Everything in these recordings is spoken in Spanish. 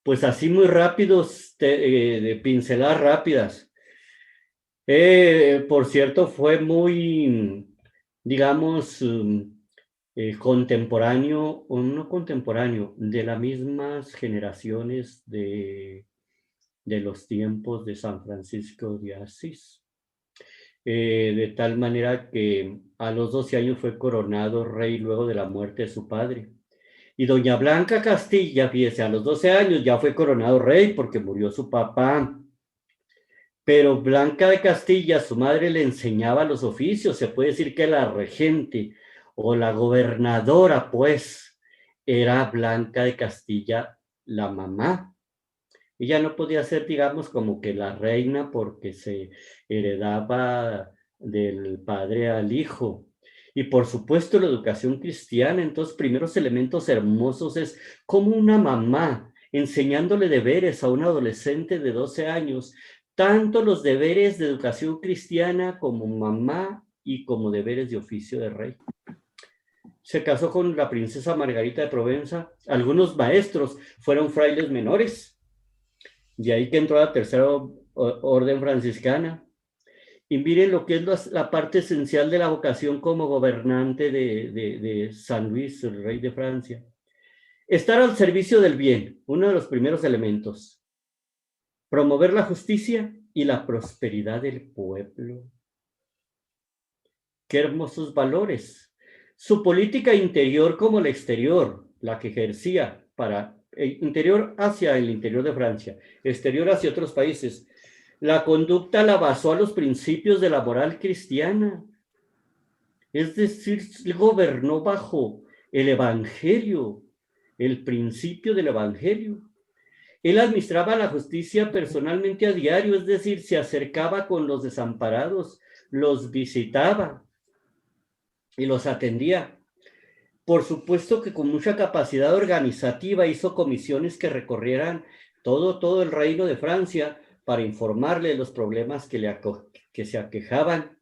Pues así muy rápidos, de pinceladas rápidas. Por cierto, fue muy, digamos, contemporáneo, o no contemporáneo, de las mismas generaciones de los tiempos de San Francisco de Asís. De tal manera que a los 12 años fue coronado rey luego de la muerte de su padre. Y doña Blanca Castilla, fíjese, a los 12 años ya fue coronado rey porque murió su papá. Pero Blanca de Castilla, su madre le enseñaba los oficios. Se puede decir que la regente o la gobernadora, pues, era Blanca de Castilla, la mamá. Ella no podía ser, digamos, como que la reina porque se heredaba del padre al hijo. Y por supuesto la educación cristiana, entonces, primeros elementos hermosos es como una mamá enseñándole deberes a un adolescente de 12 años, tanto los deberes de educación cristiana como mamá y como deberes de oficio de rey. Se casó con la princesa Margarita de Provenza. Algunos maestros fueron frailes menores, de ahí que entró a la tercera orden franciscana. Y miren lo que es la parte esencial de la vocación como gobernante de San Luis, el rey de Francia. Estar al servicio del bien, uno de los primeros elementos. Promover la justicia y la prosperidad del pueblo. Qué hermosos valores. Su política interior como la exterior, la que ejercía para interior hacia el interior de Francia, exterior hacia otros países. La conducta la basó a los principios de la moral cristiana. Es decir, gobernó bajo el Evangelio, el principio del Evangelio. Él administraba la justicia personalmente a diario, es decir, se acercaba con los desamparados, los visitaba y los atendía. Por supuesto que con mucha capacidad organizativa hizo comisiones que recorrieran todo el reino de Francia para informarle de los problemas que se aquejaban.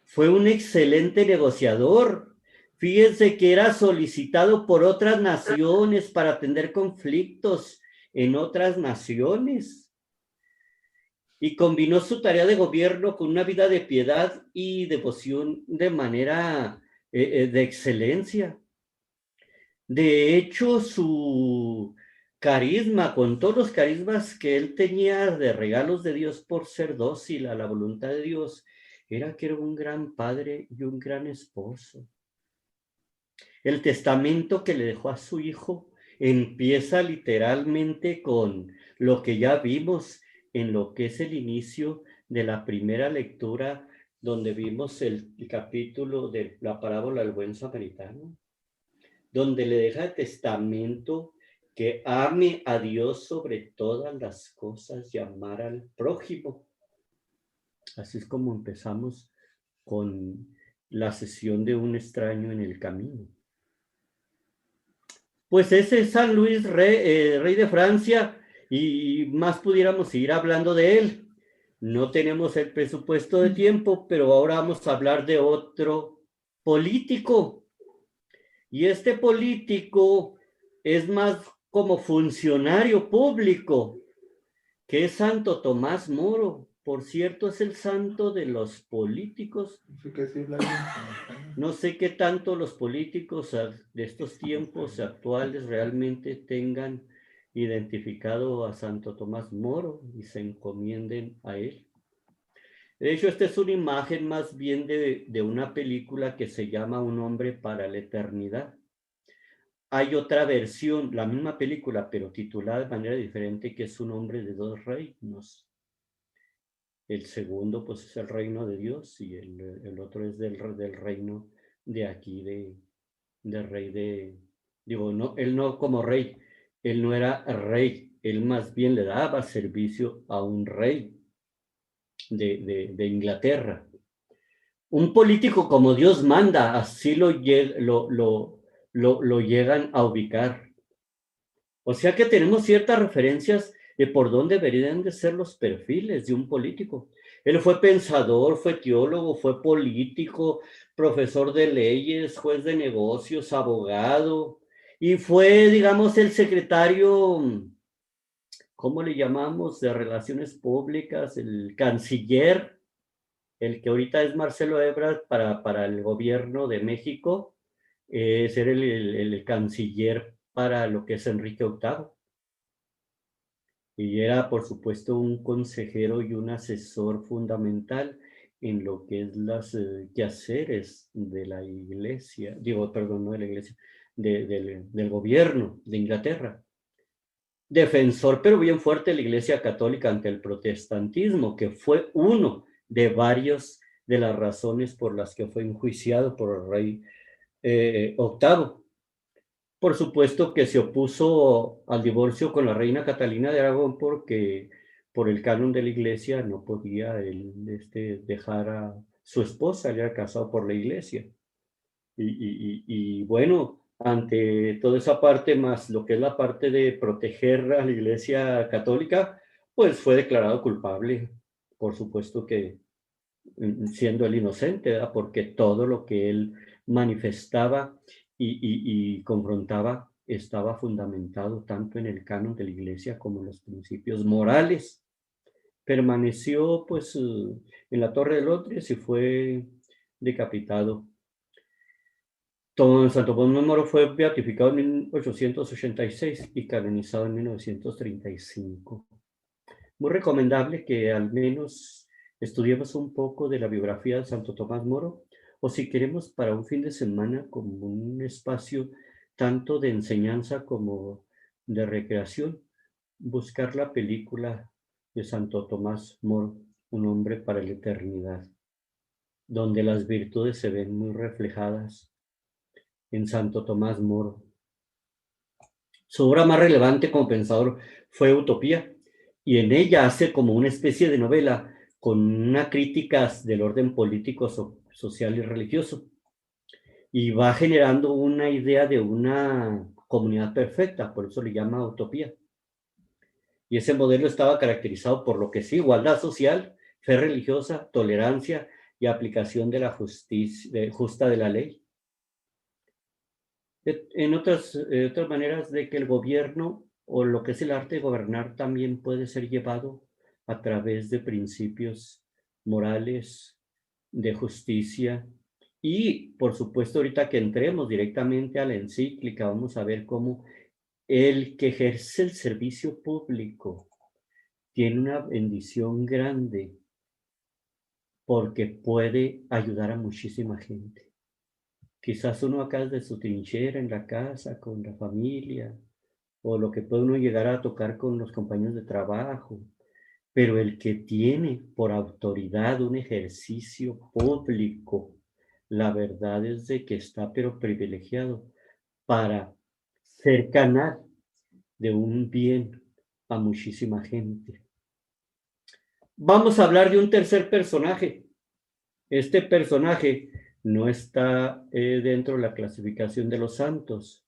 Fue un excelente negociador. Fíjense que era solicitado por otras naciones para atender conflictos en otras naciones. Y combinó su tarea de gobierno con una vida de piedad y devoción de manera de excelencia. De hecho, su carisma, con todos los carismas que él tenía de regalos de Dios por ser dócil a la voluntad de Dios, era que era un gran padre y un gran esposo. El testamento que le dejó a su hijo empieza literalmente con lo que ya vimos en lo que es el inicio de la primera lectura, donde vimos el capítulo de la parábola del buen samaritano, donde le deja el testamento que ame a Dios sobre todas las cosas y amar al prójimo. Así es como empezamos con la sesión de un extraño en el camino. Pues ese es San Luis, rey de Francia, y más pudiéramos seguir hablando de él. No tenemos el presupuesto de tiempo, pero ahora vamos a hablar de otro político. Y este político es más como funcionario público, que es Santo Tomás Moro. Por cierto, es el santo de los políticos. No sé qué tanto los políticos de estos tiempos actuales realmente tengan identificado a Santo Tomás Moro y se encomienden a él. De hecho, esta es una imagen más bien de una película que se llama Un hombre para la eternidad. Hay otra versión, la misma película, pero titulada de manera diferente, que es Un hombre de dos reinos. El segundo, pues, es el reino de Dios y el otro es del reino de aquí, de rey digo, no, él no como rey, él no era rey, él más bien le daba servicio a un rey de Inglaterra. Un político como Dios manda, así lo llegan a ubicar. O sea que tenemos ciertas referencias de por dónde deberían de ser los perfiles de un político. Él fue pensador, fue teólogo, fue político, profesor de leyes, juez de negocios, abogado, y fue, digamos, el secretario ¿cómo le llamamos? De Relaciones Públicas, el canciller, el que ahorita es Marcelo Ebrard para el gobierno de México, ser el canciller para lo que es Enrique VIII. Y era, por supuesto, un consejero y un asesor fundamental en lo que es las quehaceres de la iglesia, digo, perdón, no de la iglesia, del gobierno de Inglaterra. Defensor, pero bien fuerte, de la Iglesia Católica ante el protestantismo, que fue uno de varios de las razones por las que fue enjuiciado por el rey VIII. Por supuesto que se opuso al divorcio con la reina Catalina de Aragón porque por el canon de la iglesia no podía él dejar a su esposa, él era casado por la iglesia. Y bueno, ante toda esa parte, más lo que es la parte de proteger a la Iglesia Católica, pues fue declarado culpable, por supuesto que siendo él inocente, ¿verdad? Porque todo lo que él manifestaba y confrontaba estaba fundamentado tanto en el canon de la Iglesia como en los principios morales. Permaneció pues en la Torre de Londres y fue decapitado. Santo Tomás Moro fue beatificado en 1886 y canonizado en 1935. Muy recomendable que al menos estudiemos un poco de la biografía de Santo Tomás Moro, o si queremos para un fin de semana como un espacio tanto de enseñanza como de recreación, buscar la película de Santo Tomás Moro, Un hombre para la eternidad, donde las virtudes se ven muy reflejadas en Santo Tomás Moro. Su obra más relevante como pensador fue Utopía, y en ella hace como una especie de novela con una crítica del orden político, social y religioso, y va generando una idea de una comunidad perfecta, por eso le llama Utopía. Y ese modelo estaba caracterizado por lo que es igualdad social, fe religiosa, tolerancia y aplicación de la justicia justa de la ley. En otras maneras de que el gobierno o lo que es el arte de gobernar también puede ser llevado a través de principios morales, de justicia. Y por supuesto, ahorita que entremos directamente a la encíclica, vamos a ver cómo el que ejerce el servicio público tiene una bendición grande porque puede ayudar a muchísima gente. Quizás uno acá desde su trinchera en la casa, con la familia, o lo que puede uno llegar a tocar con los compañeros de trabajo, pero el que tiene por autoridad un ejercicio público, la verdad es de que está pero privilegiado para ser canal de un bien a muchísima gente. Vamos a hablar de un tercer personaje. Este personaje no está dentro de la clasificación de los santos.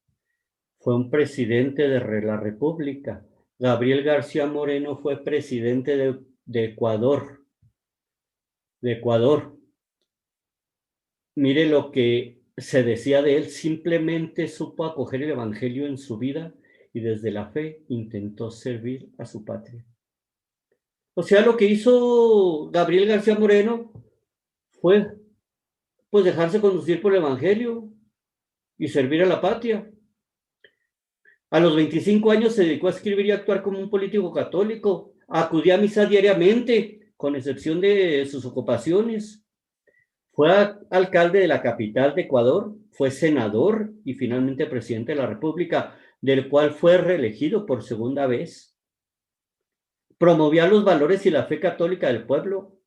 Fue un presidente de la República. Gabriel García Moreno fue presidente de Ecuador. De Ecuador. Mire lo que se decía de él, simplemente supo acoger el evangelio en su vida y desde la fe intentó servir a su patria. O sea, lo que hizo Gabriel García Moreno fue pues dejarse conducir por el evangelio y servir a la patria. A los 25 años se dedicó a escribir y actuar como un político católico. Acudía a misa diariamente, con excepción de sus ocupaciones. Fue alcalde de la capital de Ecuador, fue senador y finalmente presidente de la República, del cual fue reelegido por segunda vez. Promovía los valores y la fe católica del pueblo.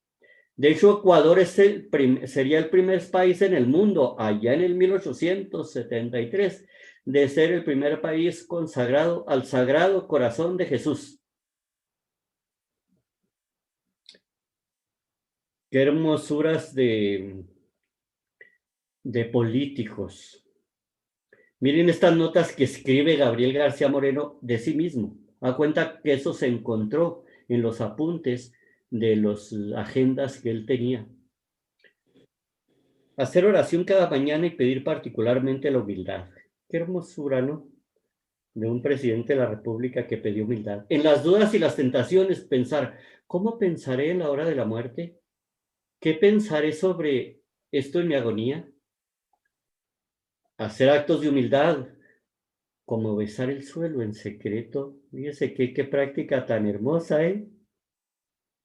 De hecho, Ecuador sería el primer país en el mundo, allá en el 1873, de ser el primer país consagrado al Sagrado Corazón de Jesús. Qué hermosuras de políticos. Miren estas notas que escribe Gabriel García Moreno de sí mismo. Da cuenta que eso se encontró en los apuntes de las agendas que él tenía. Hacer oración cada mañana y pedir particularmente la humildad. Qué hermosura, ¿no? de un presidente de la República que pidió humildad. En las dudas y las tentaciones, pensar, ¿cómo pensaré en la hora de la muerte? ¿Qué pensaré sobre esto en mi agonía? Hacer actos de humildad, como besar el suelo en secreto. Fíjese qué práctica tan hermosa, ¿eh?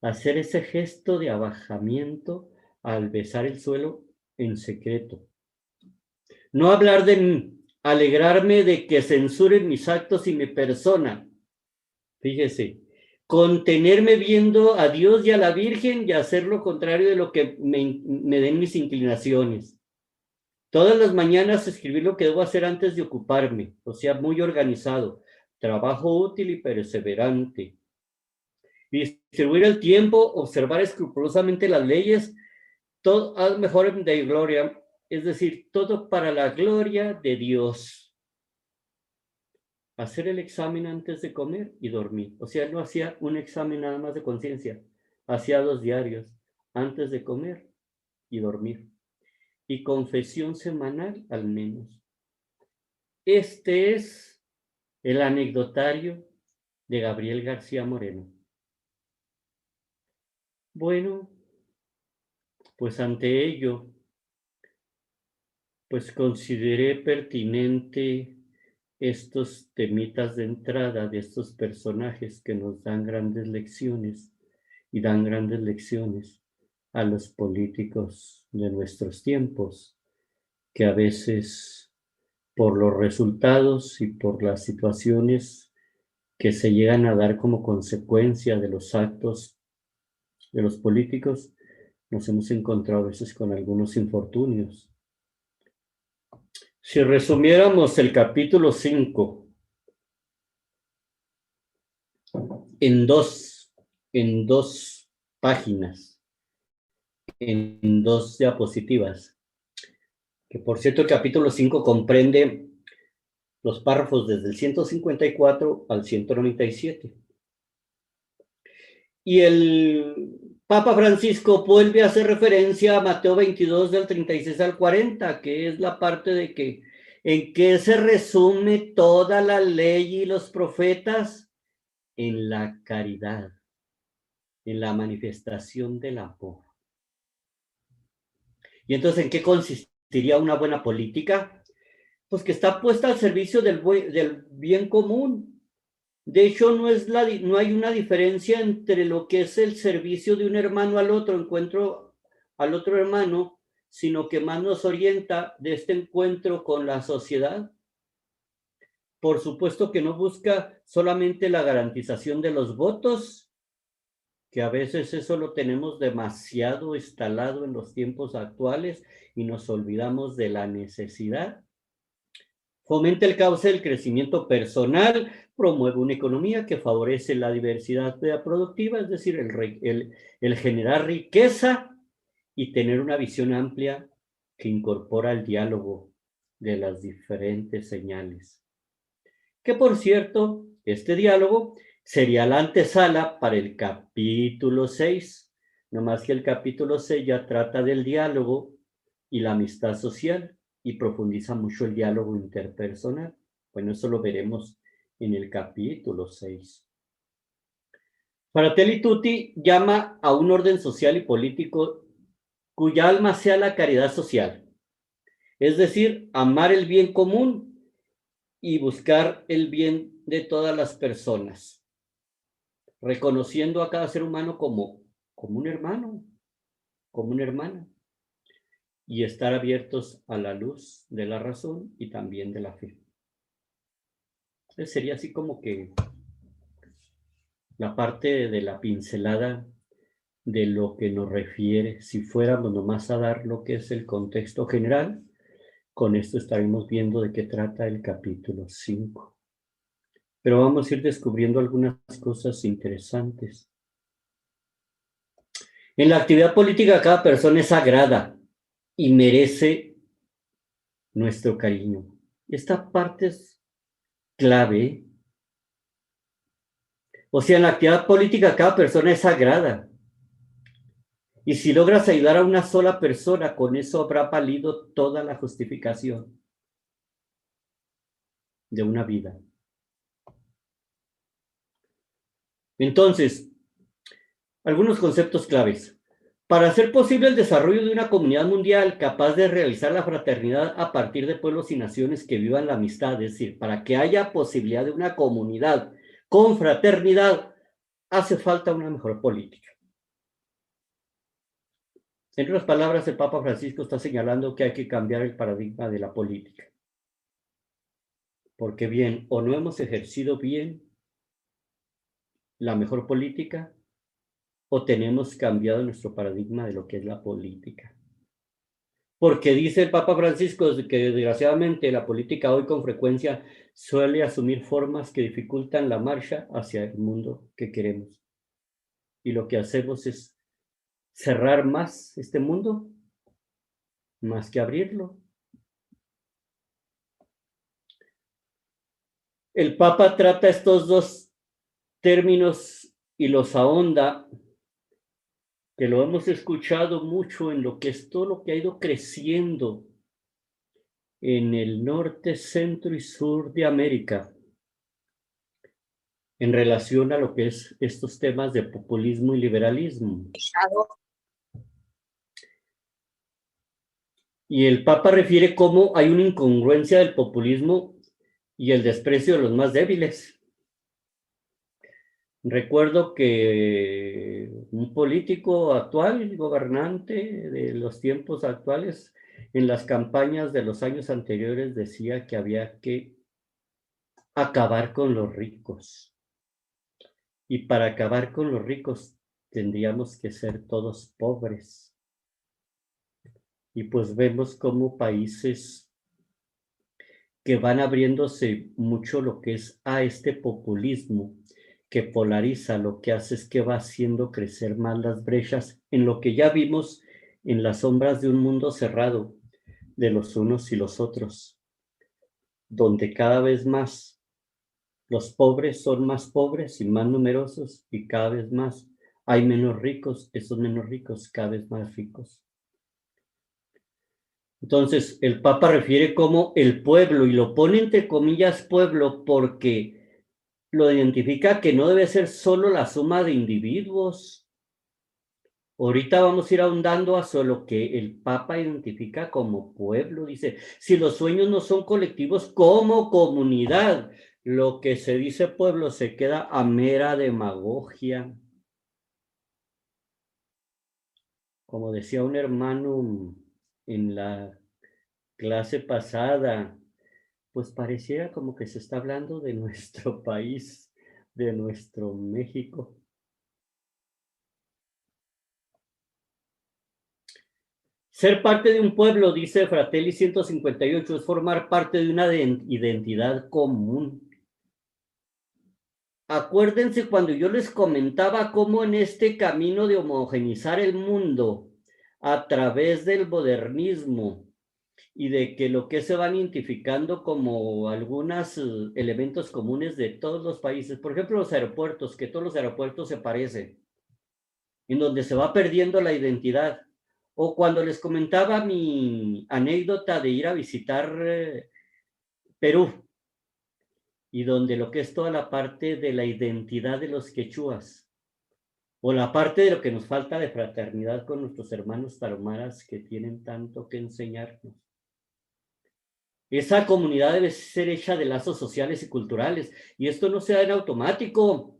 Hacer ese gesto de abajamiento al besar el suelo en secreto. No hablar de mí, alegrarme de que censuren mis actos y mi persona. Fíjese, contenerme viendo a Dios y a la Virgen y hacer lo contrario de lo que me den mis inclinaciones. Todas las mañanas escribir lo que debo hacer antes de ocuparme, o sea, muy organizado. Trabajo útil y perseverante. Distribuir el tiempo, observar escrupulosamente las leyes, todo al mejor de gloria, es decir, todo para la gloria de Dios. Hacer el examen antes de comer y dormir. O sea, no hacía un examen nada más de conciencia, hacía 2 diarios, antes de comer y dormir. Y confesión semanal al menos. Este es el anecdotario de Gabriel García Moreno. Bueno, pues ante ello, pues consideré pertinente estos temitas de entrada de estos personajes que nos dan grandes lecciones y dan grandes lecciones a los políticos de nuestros tiempos, que a veces por los resultados y por las situaciones que se llegan a dar como consecuencia de los actos de los políticos, nos hemos encontrado a veces con algunos infortunios. Si resumiéramos el capítulo 5 en dos páginas, en 2 diapositivas, que por cierto el capítulo 5 comprende los párrafos desde el 154 al 197. Y el Papa Francisco vuelve a hacer referencia a Mateo 22 del 36 al 40, que es la parte de que en qué se resume toda la ley y los profetas, en la caridad, en la manifestación del amor. Y entonces, ¿en qué consistiría una buena política? Pues que está puesta al servicio del bien común. De hecho, no hay una diferencia entre lo que es el servicio de un hermano al otro, encuentro al otro hermano, sino que más nos orienta de este encuentro con la sociedad. Por supuesto que no busca solamente la garantización de los votos, que a veces eso lo tenemos demasiado instalado en los tiempos actuales y nos olvidamos de la necesidad. Fomenta el cauce del crecimiento personal, promueve una economía que favorece la diversidad productiva, es decir, el generar riqueza y tener una visión amplia que incorpora el diálogo de las diferentes señales. Que por cierto, este diálogo sería la antesala para el capítulo 6, no más que el capítulo 6 ya trata del diálogo y la amistad social y profundiza mucho el diálogo interpersonal. Bueno, eso lo veremos en el capítulo 6. Fratelli Tutti llama a un orden social y político cuya alma sea la caridad social, es decir, amar el bien común y buscar el bien de todas las personas, reconociendo a cada ser humano como un hermano, como una hermana, y estar abiertos a la luz de la razón y también de la fe. Entonces sería así como que la parte de la pincelada de lo que nos refiere. Si fuéramos nomás a dar lo que es el contexto general, con esto estaremos viendo de qué trata el capítulo 5. Pero vamos a ir descubriendo algunas cosas interesantes. En la actividad política cada persona es sagrada y merece nuestro cariño. Esta parte es clave. O sea, en la actividad política cada persona es sagrada. Y si logras ayudar a una sola persona, con eso habrá valido toda la justificación de una vida. Entonces, algunos conceptos claves. Para hacer posible el desarrollo de una comunidad mundial capaz de realizar la fraternidad a partir de pueblos y naciones que vivan la amistad, es decir, para que haya posibilidad de una comunidad con fraternidad, hace falta una mejor política. En otras palabras, el Papa Francisco está señalando que hay que cambiar el paradigma de la política. Porque bien, o no hemos ejercido bien la mejor política, o tenemos cambiado nuestro paradigma de lo que es la política. Porque dice el Papa Francisco que desgraciadamente la política hoy con frecuencia suele asumir formas que dificultan la marcha hacia el mundo que queremos. Y lo que hacemos es cerrar más este mundo, más que abrirlo. El Papa trata estos dos términos y los ahonda, que lo hemos escuchado mucho en lo que es todo lo que ha ido creciendo en el norte, centro y sur de América, en relación a lo que es estos temas de populismo y liberalismo. Y el Papa refiere cómo hay una incongruencia del populismo y el desprecio de los más débiles. Recuerdo que un político actual, gobernante de los tiempos actuales, en las campañas de los años anteriores decía que había que acabar con los ricos. Y para acabar con los ricos tendríamos que ser todos pobres. Y pues vemos cómo países que van abriéndose mucho lo que es a este populismo que polariza, lo que hace es que va haciendo crecer más las brechas en lo que ya vimos en las sombras de un mundo cerrado de los unos y los otros, donde cada vez más los pobres son más pobres y más numerosos y cada vez más hay menos ricos, esos menos ricos cada vez más ricos. Entonces, el Papa refiere como el pueblo, y lo pone entre comillas pueblo porque lo identifica que no debe ser solo la suma de individuos. Ahorita vamos a ir ahondando hacia lo que el Papa identifica como pueblo. Dice, si los sueños no son colectivos, como comunidad, lo que se dice pueblo se queda a mera demagogia. Como decía un hermano en la clase pasada, pues pareciera como que se está hablando de nuestro país, de nuestro México. Ser parte de un pueblo, dice Fratelli 158, es formar parte de una identidad común. Acuérdense cuando yo les comentaba cómo en este camino de homogenizar el mundo a través del modernismo y de que lo que se van identificando como algunos elementos comunes de todos los países, por ejemplo los aeropuertos, que todos los aeropuertos se parecen, en donde se va perdiendo la identidad. O cuando les comentaba mi anécdota de ir a visitar Perú, y donde lo que es toda la parte de la identidad de los quechuas, o la parte de lo que nos falta de fraternidad con nuestros hermanos taromaras que tienen tanto que enseñarnos. Esa comunidad debe ser hecha de lazos sociales y culturales, y esto no se da en automático.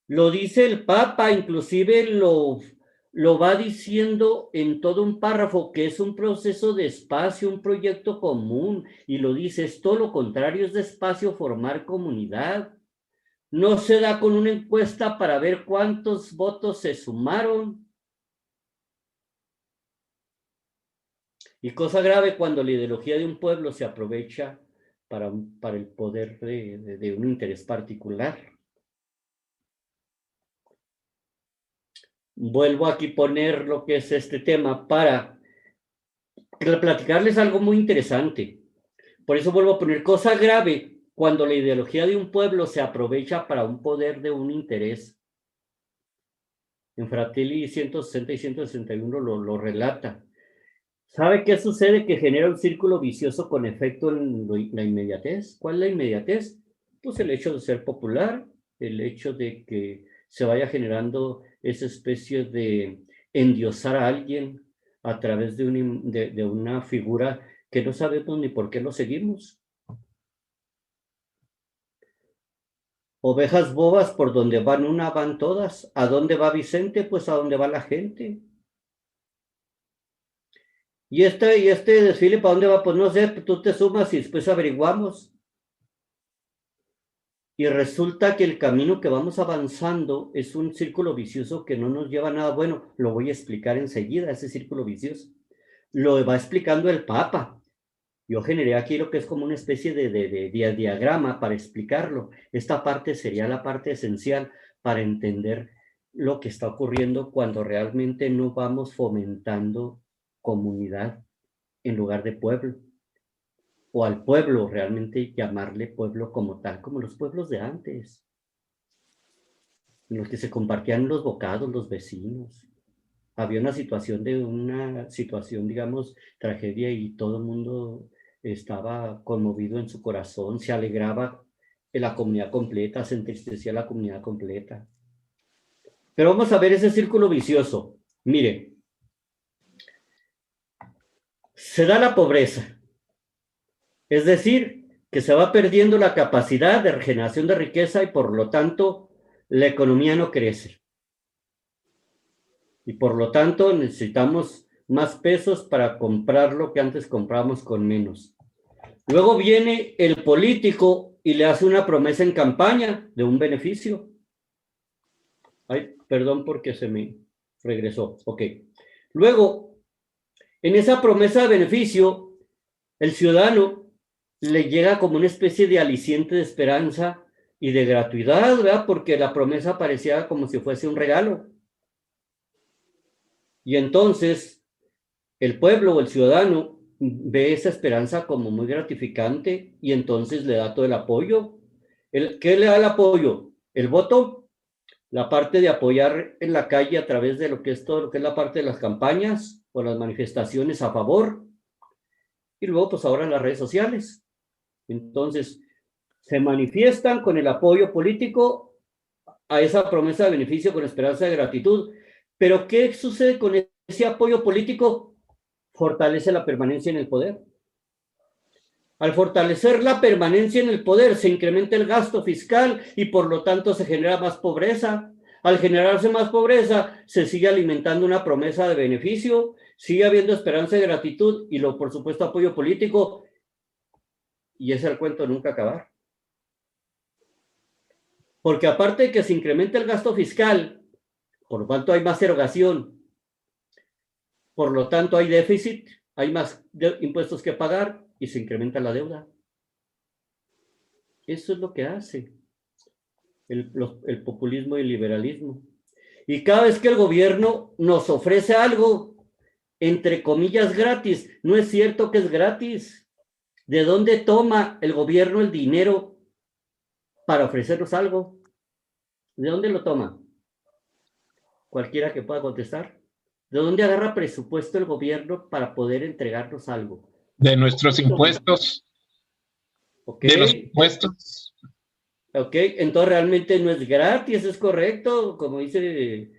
Lo dice el Papa, inclusive lo va diciendo en todo un párrafo, que es un proceso de espacio, un proyecto común, y lo dice, es todo lo contrario, es de espacio formar comunidad. No se da con una encuesta para ver cuántos votos se sumaron. Y cosa grave cuando la ideología de un pueblo se aprovecha para el poder de un interés particular. Vuelvo aquí a poner lo que es este tema para platicarles algo muy interesante. Por eso vuelvo a poner cosa grave cuando la ideología de un pueblo se aprovecha para un poder de un interés. En Fratelli 160 y 161 lo relata. ¿Sabe qué sucede? Que genera un círculo vicioso con efecto en la inmediatez. ¿Cuál es la inmediatez? Pues el hecho de ser popular, el hecho de que se vaya generando esa especie de endiosar a alguien a través de una figura que no sabemos ni por qué lo seguimos. Ovejas bobas por donde van una, van todas. ¿A dónde va Vicente? Pues a dónde va la gente. ¿Y este desfile para dónde va? Pues no sé, tú te sumas y después averiguamos. Y resulta que el camino que vamos avanzando es un círculo vicioso que no nos lleva a nada bueno. Lo voy a explicar enseguida, ese círculo vicioso. Lo va explicando el Papa. Yo generé aquí lo que es como una especie de diagrama para explicarlo. Esta parte sería la parte esencial para entender lo que está ocurriendo cuando realmente no vamos fomentando comunidad en lugar de pueblo. O al pueblo, realmente llamarle pueblo como tal, como los pueblos de antes, en los que se compartían los bocados, los vecinos. Había una situación, digamos, tragedia y todo el mundo estaba conmovido en su corazón, se alegraba en la comunidad completa, se entristecía la comunidad completa. Pero vamos a ver ese círculo vicioso. Mire, se da la pobreza, es decir, que se va perdiendo la capacidad de regeneración de riqueza y por lo tanto la economía no crece. Y por lo tanto necesitamos más pesos para comprar lo que antes comprábamos con menos. Luego viene el político y le hace una promesa en campaña de un beneficio. Ay, perdón porque se me regresó. Ok. Luego, en esa promesa de beneficio, el ciudadano le llega como una especie de aliciente de esperanza y de gratuidad, ¿verdad? Porque la promesa parecía como si fuese un regalo. Y entonces el pueblo o el ciudadano ve esa esperanza como muy gratificante y entonces le da todo el apoyo. ¿Qué le da el apoyo? El voto, la parte de apoyar en la calle a través de lo que es todo lo que es la parte de las campañas o las manifestaciones a favor. Y luego, pues ahora las redes sociales. Entonces, se manifiestan con el apoyo político a esa promesa de beneficio con esperanza de gratitud. Pero, ¿qué sucede con ese apoyo político? Fortalece la permanencia en el poder. Al fortalecer la permanencia en el poder, se incrementa el gasto fiscal y por lo tanto se genera más pobreza. Al generarse más pobreza, se sigue alimentando una promesa de beneficio, sigue habiendo esperanza de gratitud y, por supuesto, apoyo político. Y ese es el cuento de nunca acabar. Porque aparte de que se incrementa el gasto fiscal, por lo tanto hay más erogación, por lo tanto hay déficit, hay más impuestos que pagar y se incrementa la deuda. Eso es lo que hace el populismo y el liberalismo. Y cada vez que el gobierno nos ofrece algo, entre comillas, gratis, no es cierto que es gratis. ¿De dónde toma el gobierno el dinero para ofrecernos algo? ¿De dónde lo toma? Cualquiera que pueda contestar. ¿De dónde agarra presupuesto el gobierno para poder entregarnos algo? De nuestros impuestos. Ok, de los impuestos. ok, entonces realmente no es gratis, es correcto, como dice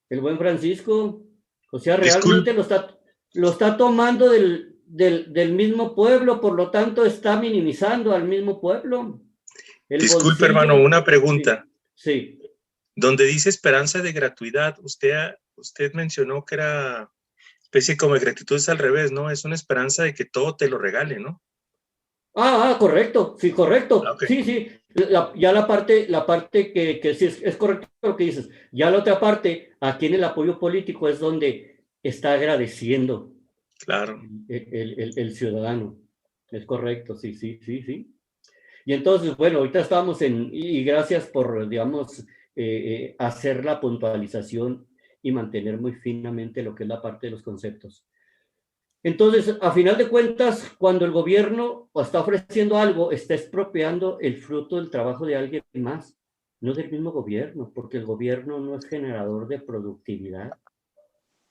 el buen Francisco. O sea, realmente lo está tomando del mismo pueblo, por lo tanto está minimizando al mismo pueblo. Disculpe, hermano, una pregunta. Sí. Donde dice esperanza de gratuidad, usted mencionó que era especie como de gratitud, es al revés, ¿no? Es una esperanza de que todo te lo regale, ¿no? Correcto, sí, correcto. Okay. Sí, ya la parte que sí es correcto lo que dices. Ya la otra parte, aquí en el apoyo político es donde está agradeciendo Claro. el ciudadano. Es correcto, sí. Y entonces, bueno, ahorita estamos y gracias por, digamos, hacer la puntualización y mantener muy finamente lo que es la parte de los conceptos. Entonces, a final de cuentas, cuando el gobierno está ofreciendo algo, está expropiando el fruto del trabajo de alguien más, no del mismo gobierno, porque el gobierno no es generador de productividad.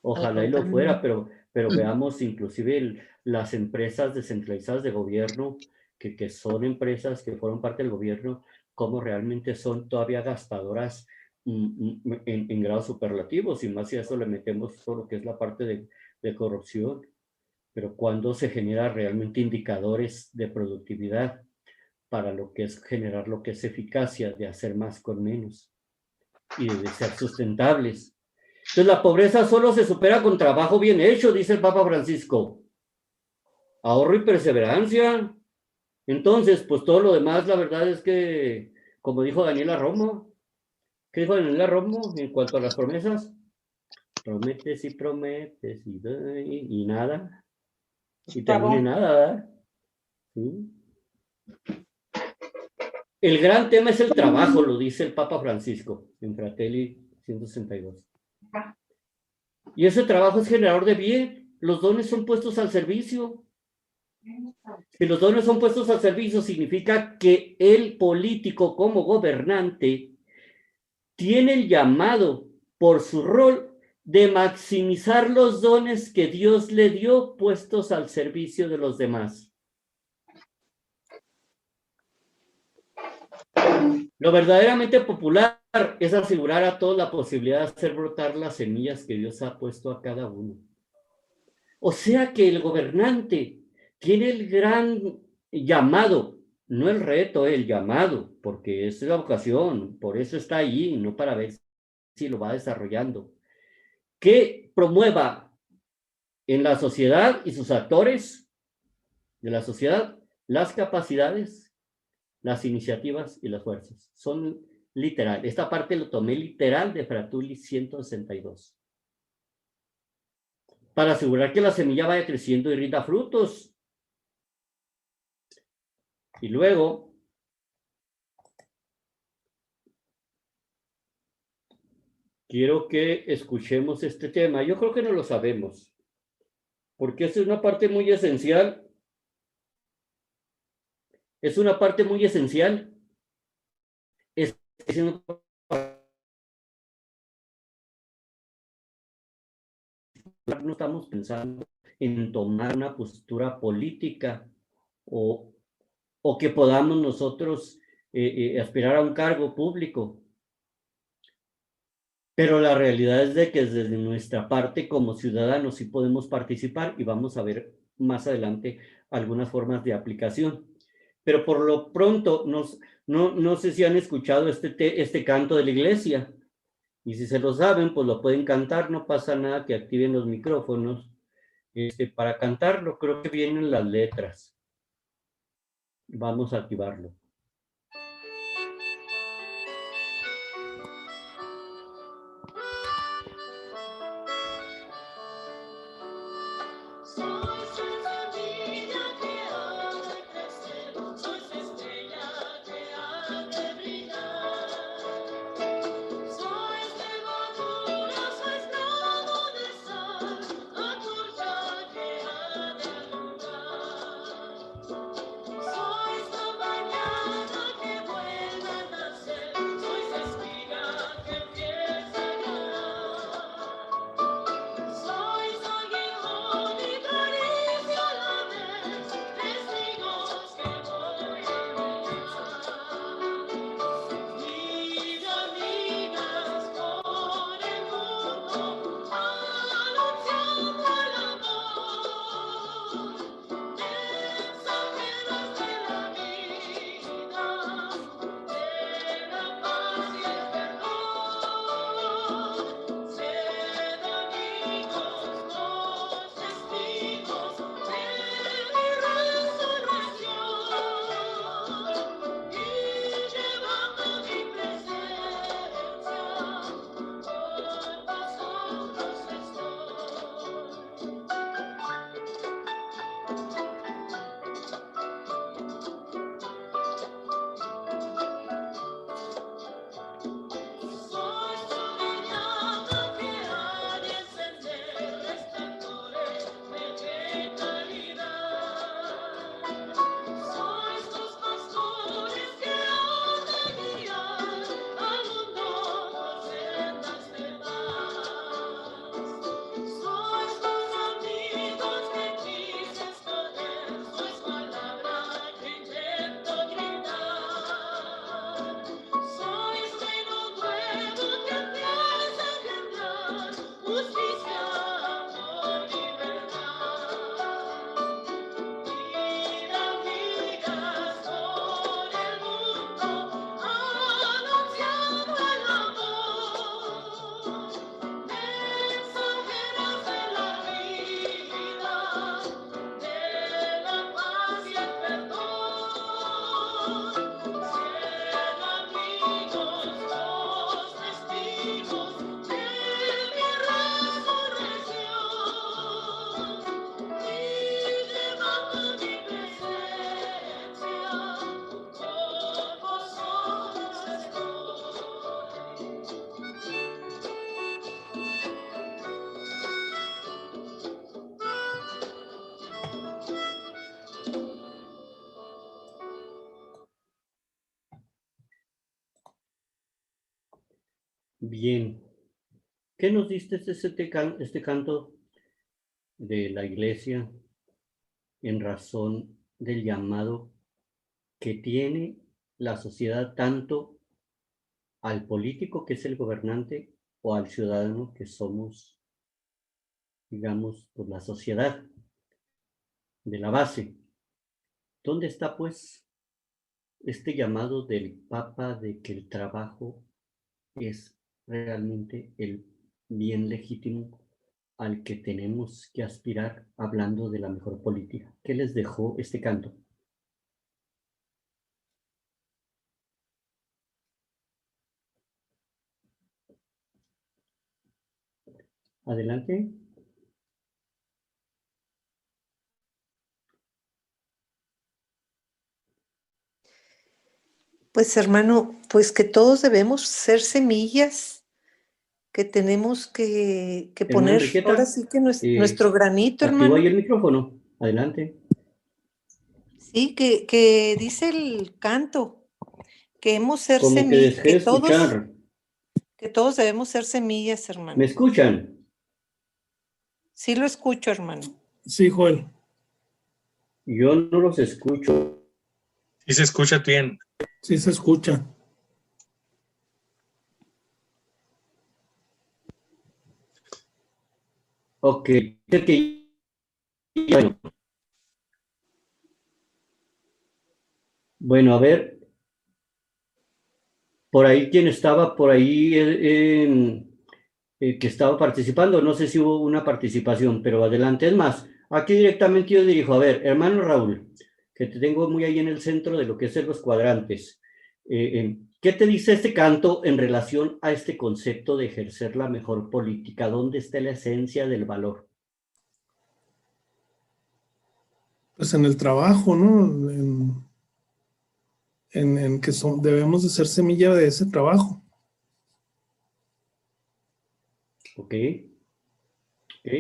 Ojalá y lo fuera, pero veamos inclusive las empresas descentralizadas de gobierno, que son empresas que fueron parte del gobierno, cómo realmente son todavía gastadoras en grados superlativos, y más si a eso le metemos todo lo que es la parte de corrupción. Pero cuando se genera realmente indicadores de productividad para lo que es generar lo que es eficacia, de hacer más con menos y de ser sustentables. Entonces la pobreza solo se supera con trabajo bien hecho, dice el Papa Francisco. Ahorro y perseverancia. Entonces, pues todo lo demás, la verdad es que, como dijo Daniela Romo, ¿qué dijo Daniela Romo en cuanto a las promesas? Prometes y nada. Y termina en nada, ¿verdad? ¿Sí? El gran tema es el trabajo, lo dice el Papa Francisco en Fratelli 162. Y ese trabajo es generador de bien. Los dones son puestos al servicio. Si los dones son puestos al servicio, significa que el político como gobernante tiene el llamado por su rol de maximizar los dones que Dios le dio puestos al servicio de los demás. Lo verdaderamente popular es asegurar a todos la posibilidad de hacer brotar las semillas que Dios ha puesto a cada uno. O sea que el gobernante tiene el gran llamado, no el reto, el llamado, porque es la vocación, por eso está ahí, no para ver si lo va desarrollando, que promueva en la sociedad y sus actores de la sociedad las capacidades, las iniciativas y las fuerzas. Son literal. Esta parte lo tomé literal de Fratelli 162. Para asegurar que la semilla vaya creciendo y rinda frutos. Y luego, quiero que escuchemos este tema. Yo creo que no lo sabemos, porque es una parte muy esencial. Es una parte muy esencial. No estamos pensando en tomar una postura política o que podamos nosotros aspirar a un cargo público. Pero la realidad es de que desde nuestra parte como ciudadanos sí podemos participar, y vamos a ver más adelante algunas formas de aplicación. Pero por lo pronto, no sé si han escuchado este canto de la iglesia. Y si se lo saben, pues lo pueden cantar, no pasa nada que activen los micrófonos. Para cantarlo, creo que vienen las letras. Vamos a activarlo. Bien. ¿Qué nos diste este canto de la iglesia en razón del llamado que tiene la sociedad tanto al político que es el gobernante o al ciudadano que somos, digamos, pues la sociedad de la base? ¿Dónde está pues este llamado del Papa de que el trabajo es realmente el bien legítimo al que tenemos que aspirar hablando de la mejor política? ¿Qué les dejó este canto? Adelante. Pues hermano, pues que todos debemos ser semillas, que tenemos que Hermana poner Enriqueta, ahora sí que nuestro granito, activo ahí hermano. el micrófono. Adelante. Sí, que dice el canto, que hemos ser Como que semillas, dejé de escuchar. que todos debemos ser semillas, hermano. ¿Me escuchan? Sí lo escucho, hermano. Sí, Joel. Yo no los escucho. Sí se escucha bien. Sí se escucha. Ok. Bueno, a ver. Por ahí, ¿quién estaba por ahí que estaba participando? No sé si hubo una participación, pero adelante. Es más, aquí directamente yo dirijo. A ver, hermano Raúl, que te tengo muy ahí en el centro de lo que es los cuadrantes. ¿Qué te dice este canto en relación a este concepto de ejercer la mejor política? ¿Dónde está la esencia del valor? Pues en el trabajo, ¿no? En que debemos de ser semilla de ese trabajo. ¿Ok? ¿Ok?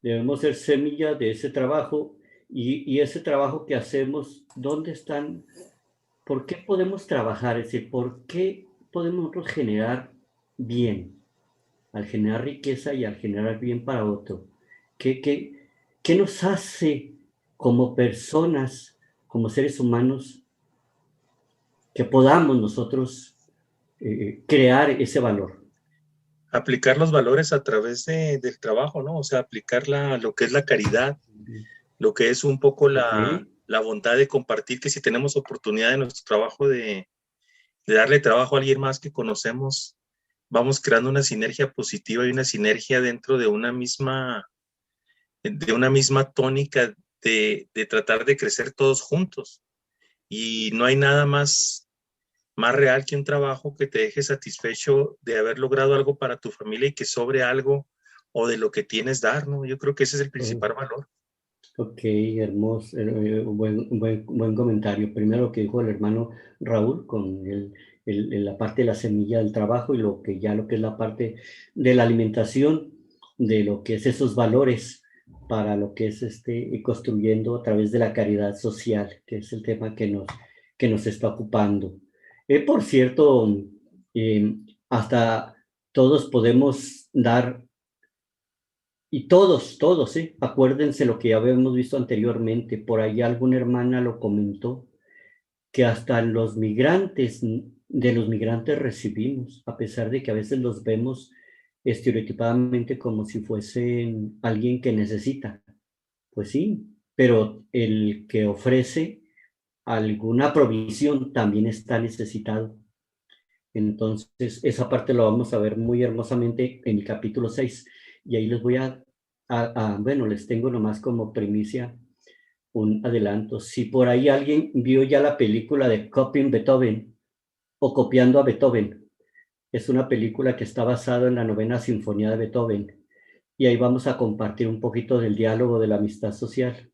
Debemos ser semilla de ese trabajo y ese trabajo que hacemos, ¿dónde están? ¿Por qué podemos trabajar? Es decir, ¿por qué podemos nosotros generar bien? Al generar riqueza y al generar bien para otro. ¿Qué nos hace como personas, como seres humanos, que podamos nosotros crear ese valor? Aplicar los valores a través del trabajo, ¿no? O sea, aplicar lo que es la caridad, lo que es un poco Okay. la bondad de compartir, que si tenemos oportunidad en nuestro trabajo de darle trabajo a alguien más que conocemos, vamos creando una sinergia positiva y una sinergia dentro de una misma tónica de tratar de crecer todos juntos. Y no hay nada más real que un trabajo que te deje satisfecho de haber logrado algo para tu familia y que sobre algo o de lo que tienes dar, ¿no? Yo creo que ese es el principal valor. Ok, hermoso, buen comentario. Primero lo que dijo el hermano Raúl con la parte de la semilla del trabajo y lo que es la parte de la alimentación, de lo que es esos valores para lo que es y construyendo a través de la caridad social, que es el tema que nos está ocupando. Por cierto, hasta todos podemos dar. Y todos, acuérdense lo que ya habíamos visto anteriormente, por ahí alguna hermana lo comentó, que hasta de los migrantes recibimos, a pesar de que a veces los vemos estereotipadamente como si fuesen alguien que necesita. Pues sí, pero el que ofrece alguna provisión también está necesitado. Entonces, esa parte lo vamos a ver muy hermosamente en el capítulo 6. Y ahí les voy bueno, les tengo nomás como primicia un adelanto. Si por ahí alguien vio ya la película de Copying Beethoven o Copiando a Beethoven, es una película que está basada en la novena sinfonía de Beethoven. Y ahí vamos a compartir un poquito del diálogo de la amistad social.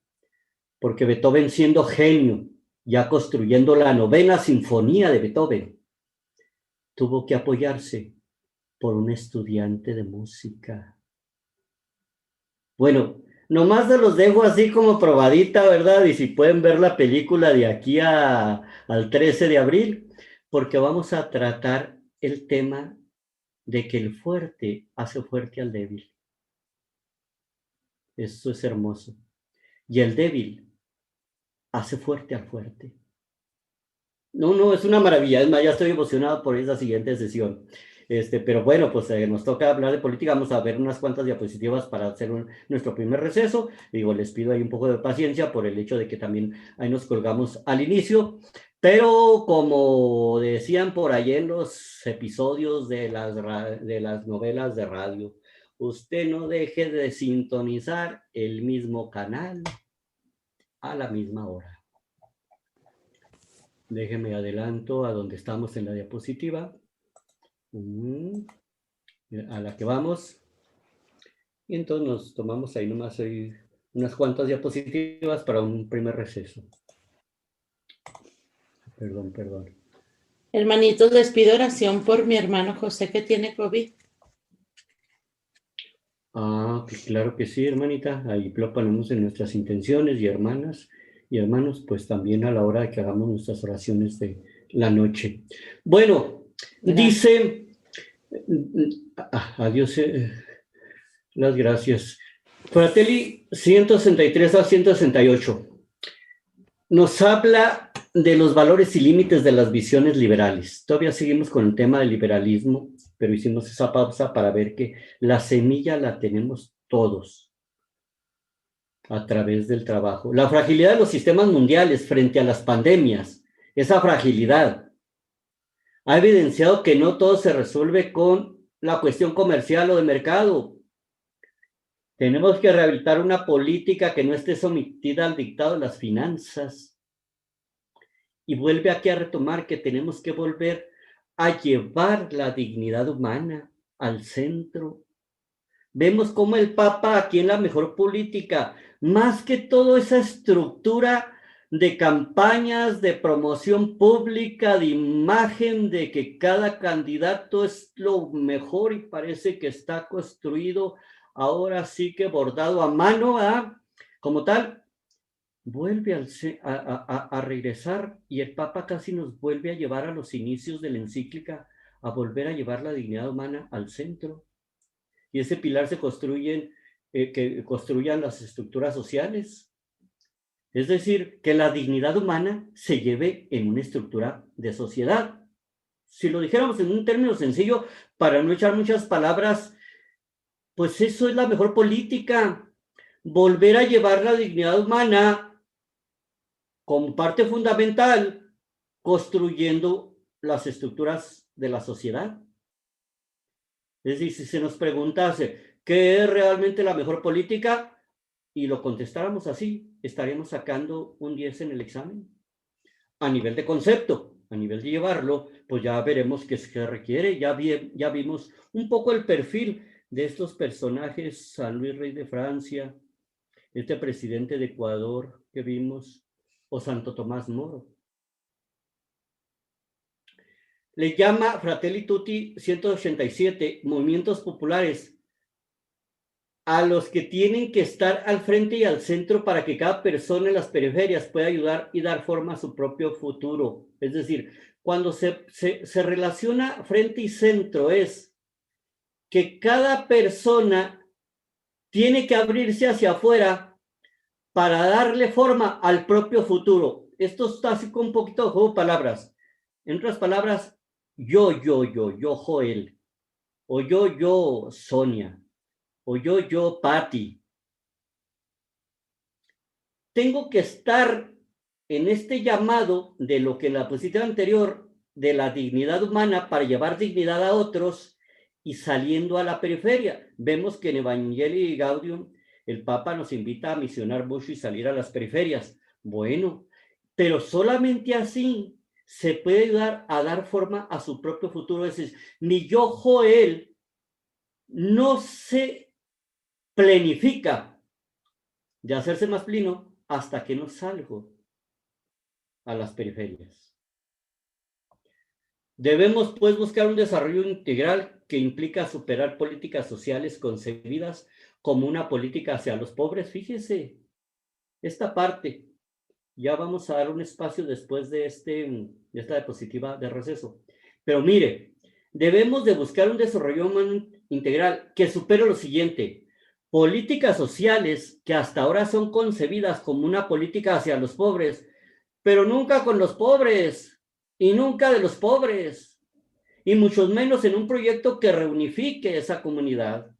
Porque Beethoven, siendo genio, ya construyendo la novena sinfonía de Beethoven, tuvo que apoyarse por un estudiante de música. Bueno, nomás se los dejo así como probadita, ¿verdad? Y si pueden ver la película de aquí al 13 de abril, porque vamos a tratar el tema de que el fuerte hace fuerte al débil. Eso es hermoso. Y el débil hace fuerte al fuerte. No, es una maravilla. Es más, ya estoy emocionado por esa siguiente sesión. Pero bueno, pues nos toca hablar de política. Vamos a ver unas cuantas diapositivas para hacer nuestro primer receso. Digo, les pido ahí un poco de paciencia por el hecho de que también ahí nos colgamos al inicio. Pero como decían por ahí en los episodios de las novelas de radio, usted no deje de sintonizar el mismo canal a la misma hora. Déjeme adelanto a donde estamos en la diapositiva. A la que vamos. Y entonces nos tomamos ahí nomás unas cuantas diapositivas para un primer receso. Perdón. Hermanitos, les pido oración por mi hermano José que tiene COVID. Pues claro que sí, hermanita. Ahí lo ponemos en nuestras intenciones y hermanas y hermanos, pues también a la hora de que hagamos nuestras oraciones de la noche. Bueno, dice, adiós, las gracias. Fratelli 163 a 168 nos habla de los valores y límites de las visiones liberales. Todavía seguimos con el tema del liberalismo, pero hicimos esa pausa para ver que la semilla la tenemos todos a través del trabajo. La fragilidad de los sistemas mundiales frente a las pandemias, esa fragilidad ha evidenciado que no todo se resuelve con la cuestión comercial o de mercado. Tenemos que rehabilitar una política que no esté sometida al dictado de las finanzas. Y vuelve aquí a retomar que tenemos que volver a llevar la dignidad humana al centro. Vemos cómo el Papa aquí en la mejor política, más que toda esa estructura de campañas, de promoción pública, de imagen, de que cada candidato es lo mejor y parece que está construido ahora sí que bordado a mano, como tal, vuelve a regresar y el Papa casi nos vuelve a llevar a los inicios de la encíclica, a volver a llevar la dignidad humana al centro. Y ese pilar se que construyan las estructuras sociales. Es decir, que la dignidad humana se lleve en una estructura de sociedad. Si lo dijéramos en un término sencillo, para no echar muchas palabras, pues eso es la mejor política. Volver a llevar la dignidad humana como parte fundamental, construyendo las estructuras de la sociedad. Es decir, si se nos preguntase qué es realmente la mejor política y lo contestáramos así, estaríamos sacando un 10 en el examen. A nivel de concepto, a nivel de llevarlo, pues ya veremos qué se requiere. Ya vimos un poco el perfil de estos personajes, San Luis Rey de Francia, este presidente de Ecuador que vimos, o Santo Tomás Moro. Le llama Fratelli Tutti 187 movimientos populares a los que tienen que estar al frente y al centro para que cada persona en las periferias pueda ayudar y dar forma a su propio futuro. Es decir, cuando se relaciona frente y centro es que cada persona tiene que abrirse hacia afuera para darle forma al propio futuro. Esto está así con un poquito de juego de palabras. En otras palabras, yo, Joel, o yo, Sonia, o yo, Patty. Tengo que estar en este llamado de lo que en la diapositiva anterior, de la dignidad humana para llevar dignidad a otros y saliendo a la periferia. Vemos que en Evangelii Gaudium el Papa nos invita a misionar mucho y salir a las periferias. Bueno, pero solamente así se puede ayudar a dar forma a su propio futuro. Es decir, mi yo Joel no se plenifica de hacerse más pleno hasta que no salgo a las periferias. Debemos, pues, buscar un desarrollo integral que implica superar políticas sociales concebidas como una política hacia los pobres. Fíjese, esta parte. Ya vamos a dar un espacio después de esta diapositiva de receso. Pero mire, Debemos de buscar un desarrollo humano integral que supere lo siguiente: políticas sociales que hasta ahora son concebidas como una política hacia los pobres, pero nunca con los pobres y nunca de los pobres, y mucho menos en un proyecto que reunifique esa comunidad.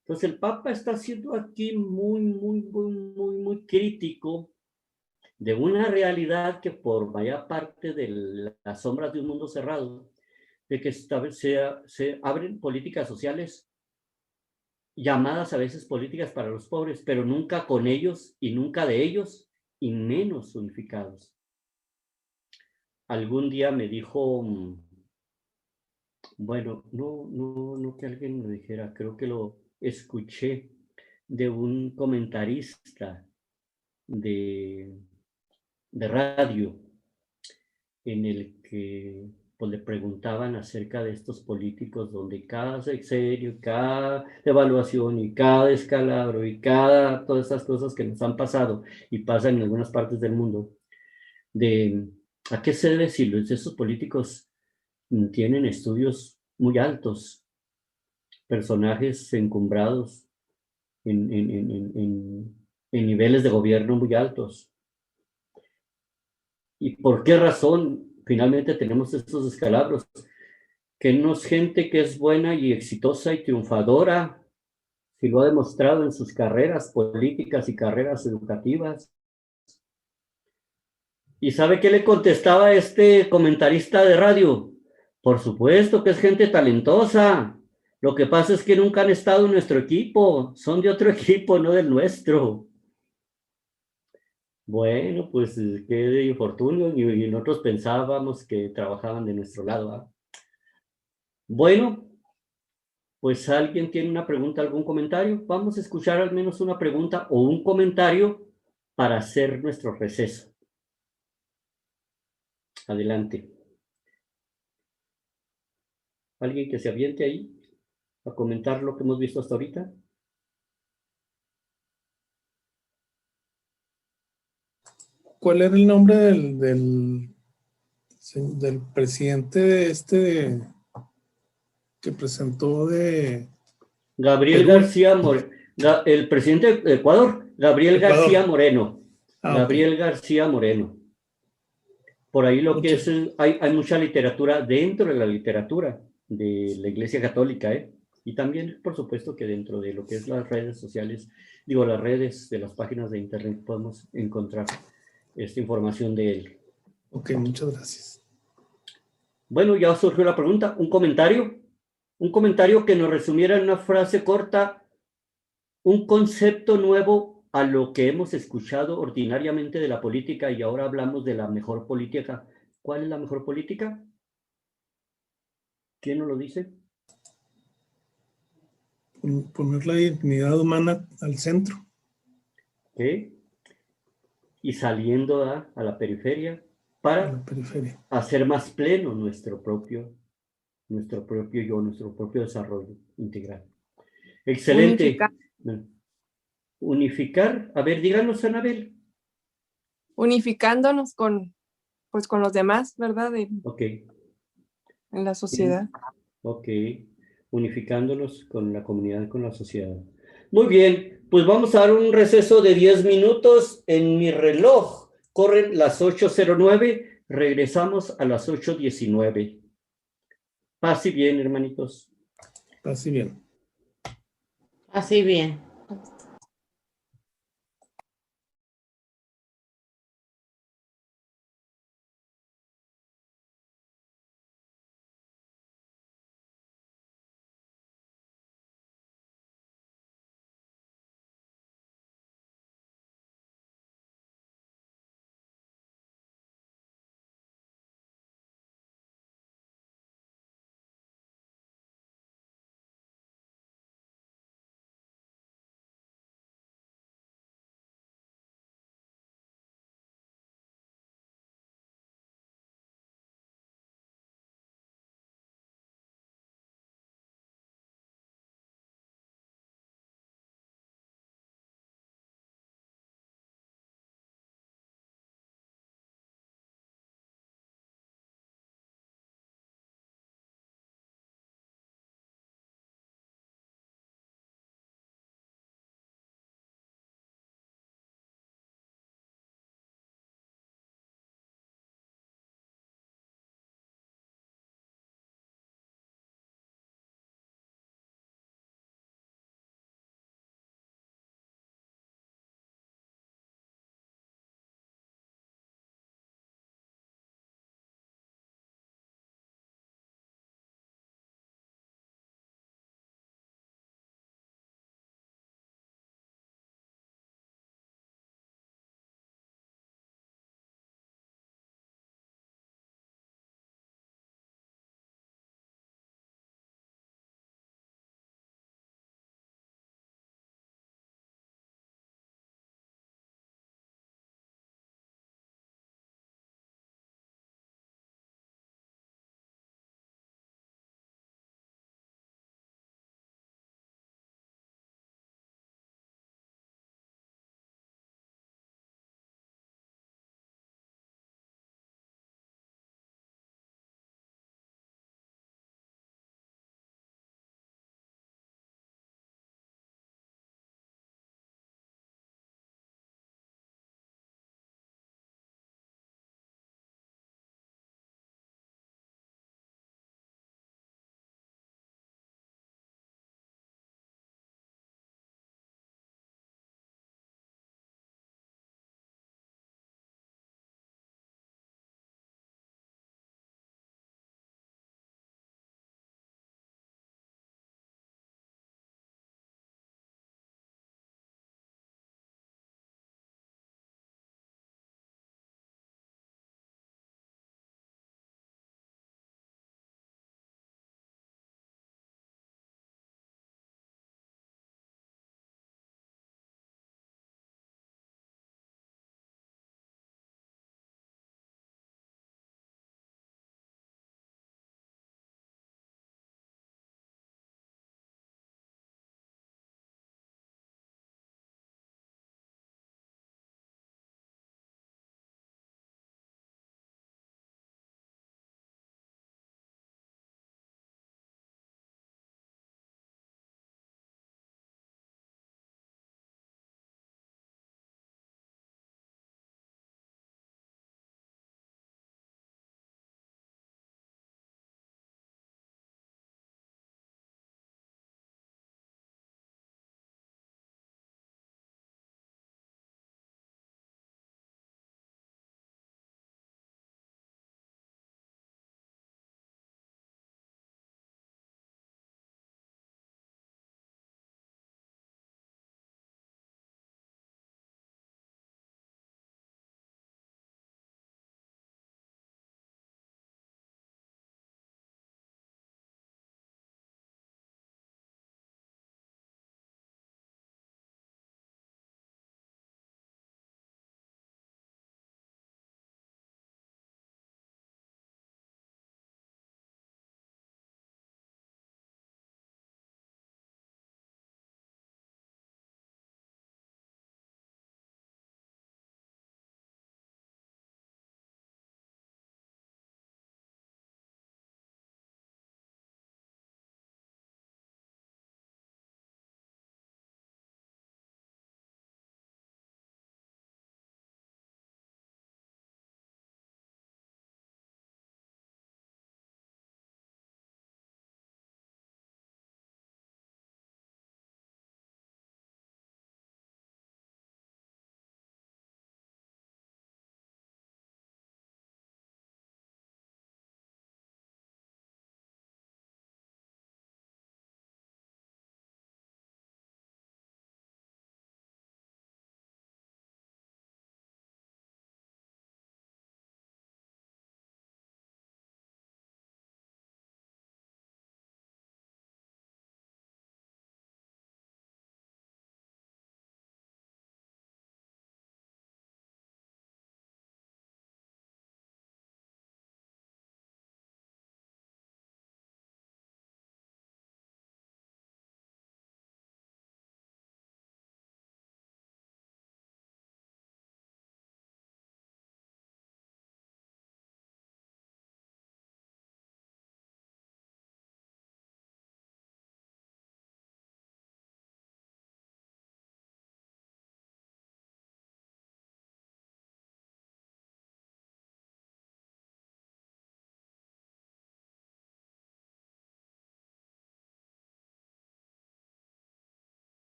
Entonces el Papa está siendo aquí muy crítico de una realidad que forma parte de las sombras de un mundo cerrado, de que se abren políticas sociales llamadas a veces políticas para los pobres, pero nunca con ellos y nunca de ellos, y menos unificados. Algún día me dijo, bueno, no que alguien me dijera, creo que lo escuché de un comentarista de, de radio, en el que pues, le preguntaban acerca de estos políticos donde cada sexenio, cada evaluación y cada descalabro y todas esas cosas que nos han pasado y pasan en algunas partes del mundo, de a qué se debe si esos políticos tienen estudios muy altos, personajes encumbrados en niveles de gobierno muy altos. ¿Y por qué razón finalmente tenemos estos descalabros? Que no es gente que es buena y exitosa y triunfadora, si lo ha demostrado en sus carreras políticas y carreras educativas. ¿Y sabe qué le contestaba este comentarista de radio? Por supuesto que es gente talentosa. Lo que pasa es que nunca han estado en nuestro equipo, son de otro equipo, no del nuestro. Bueno, pues qué de infortunio, y nosotros pensábamos que trabajaban de nuestro lado, ¿eh? Bueno, pues alguien tiene una pregunta, algún comentario. Vamos a escuchar al menos una pregunta o un comentario para hacer nuestro receso. Adelante. ¿Alguien que se aviente ahí a comentar lo que hemos visto hasta ahorita? ¿Cuál era el nombre del presidente que presentó de Gabriel Perú? García Moreno, el presidente de Ecuador, Gabriel Ecuador. García Moreno. Ok. Gabriel García Moreno. Por ahí lo que Muchas es, hay mucha literatura dentro de la literatura de la Iglesia Católica, ¿eh? Y también, por supuesto, que dentro de lo que es las redes sociales, digo, las redes de las páginas de internet, podemos encontrar esta información de él. Ok, muchas gracias. Bueno, ya surgió la pregunta, un comentario que nos resumiera en una frase corta, un concepto nuevo a lo que hemos escuchado ordinariamente de la política y ahora hablamos de la mejor política. ¿Cuál es la mejor política? ¿Quién nos lo dice? Poner la dignidad humana al centro. ¿Qué? Y saliendo a la periferia A para la periferia. hacer más pleno nuestro propio yo, nuestro propio desarrollo integral. Excelente. Unificar. A ver, díganos, Anabel. Unificándonos pues, con los demás, ¿verdad? Ok. En la sociedad. Ok. Unificándonos con la comunidad, con la sociedad. Muy bien, pues vamos a dar un receso de 10 minutos. En mi reloj corren las 8:09. Regresamos a las 8:19. Paz y bien, hermanitos. Así bien. Así bien.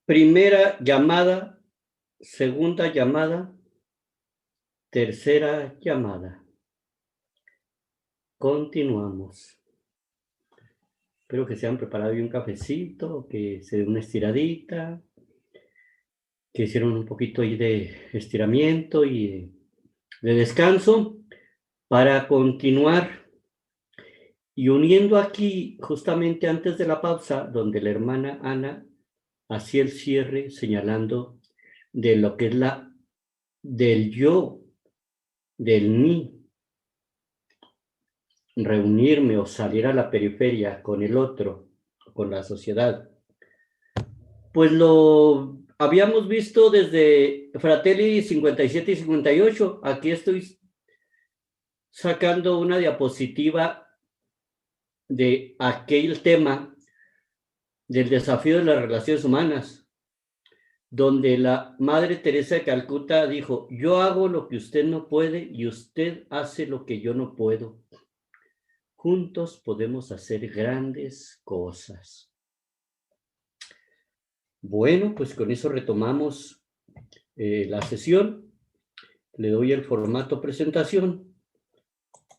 Primera llamada, segunda llamada, tercera llamada. Continuamos. Espero que se hayan preparado bien un cafecito, que se den una estiradita, que hicieron un poquito ahí de estiramiento y de descanso para continuar. Y uniendo aquí, justamente antes de la pausa, donde la hermana Ana hacía el cierre señalando de lo que es del yo, del mí, reunirme o salir a la periferia con el otro, con la sociedad. Pues lo habíamos visto desde Fratelli 57 y 58. Aquí estoy sacando una diapositiva de aquel tema del desafío de las relaciones humanas, donde la Madre Teresa de Calcuta dijo: yo hago lo que usted no puede y usted hace lo que yo no puedo. Juntos podemos hacer grandes cosas. Bueno, pues con eso retomamos la sesión. Le doy el formato presentación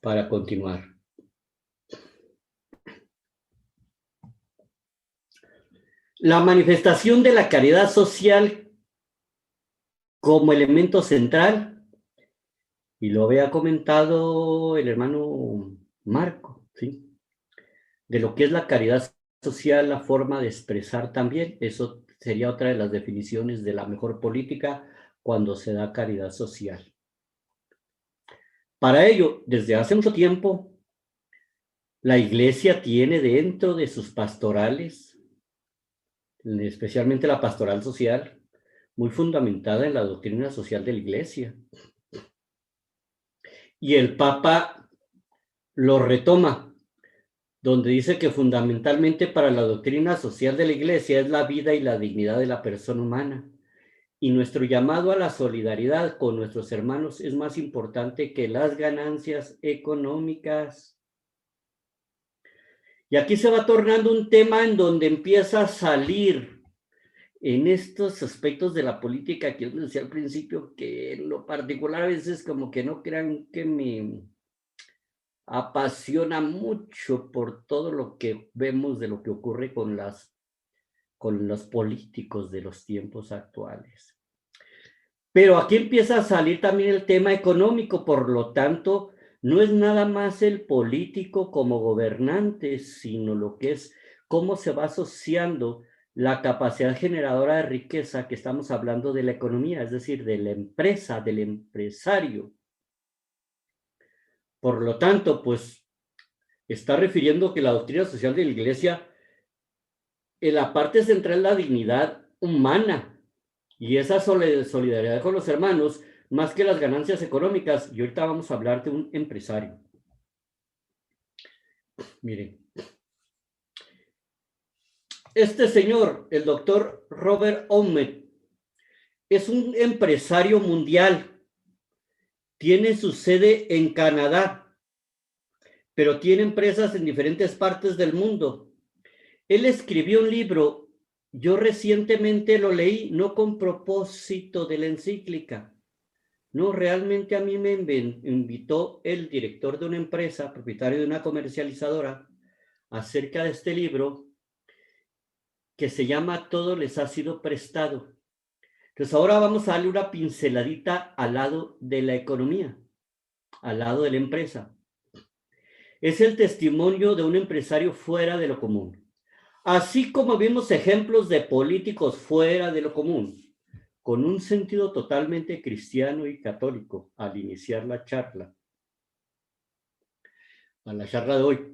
para continuar. La manifestación de la caridad social como elemento central, y lo había comentado el hermano Marco, ¿sí? De lo que es la caridad social, la forma de expresar también, eso sería otra de las definiciones de la mejor política cuando se da caridad social. Para ello, desde hace mucho tiempo, la Iglesia tiene dentro de sus pastorales, especialmente la pastoral social, muy fundamentada en la doctrina social de la Iglesia. Y el Papa lo retoma, donde dice que fundamentalmente para la doctrina social de la Iglesia es la vida y la dignidad de la persona humana. Y nuestro llamado a la solidaridad con nuestros hermanos es más importante que las ganancias económicas. Y aquí se va tornando un tema en donde empieza a salir en estos aspectos de la política que yo les decía al principio, que en lo particular a veces como que no crean que me apasiona mucho por todo lo que vemos de lo que ocurre con los políticos de los tiempos actuales. Pero aquí empieza a salir también el tema económico, por lo tanto, no es nada más el político como gobernante, sino lo que es cómo se va asociando la capacidad generadora de riqueza, que estamos hablando de la economía, es decir, de la empresa, del empresario. Por lo tanto, pues, está refiriendo que la doctrina social de la Iglesia, en la parte central, la dignidad humana, y esa solidaridad con los hermanos, más que las ganancias económicas. Y ahorita vamos a hablar de un empresario. Miren. Este señor, el doctor Robert Ohmed, es un empresario mundial. Tiene su sede en Canadá, pero tiene empresas en diferentes partes del mundo. Él escribió un libro. Yo recientemente lo leí, no con propósito de la encíclica. No, realmente a mí me invitó el director de una empresa, propietario de una comercializadora, acerca de este libro que se llama Todo les ha sido prestado. Entonces ahora vamos a darle una pinceladita al lado de la economía, al lado de la empresa. Es el testimonio de un empresario fuera de lo común. Así como vimos ejemplos de políticos fuera de lo común, con un sentido totalmente cristiano y católico al iniciar la charla de hoy.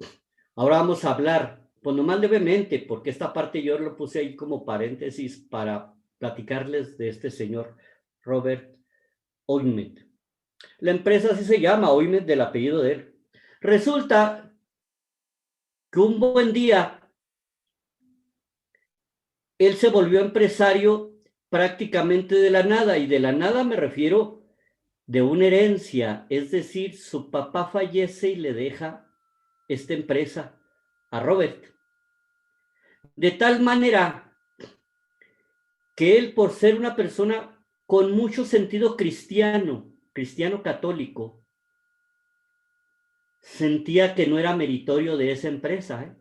Ahora vamos a hablar, pues nomás levemente, porque esta parte yo lo puse ahí como paréntesis para platicarles de este señor Robert Ohmed. La empresa así se llama, Ohmed, del apellido de él. Resulta que un buen día él se volvió empresario prácticamente de la nada, y de la nada me refiero de una herencia, es decir, su papá fallece y le deja esta empresa a Robert. De tal manera que él, por ser una persona con mucho sentido cristiano católico, sentía que no era meritorio de esa empresa.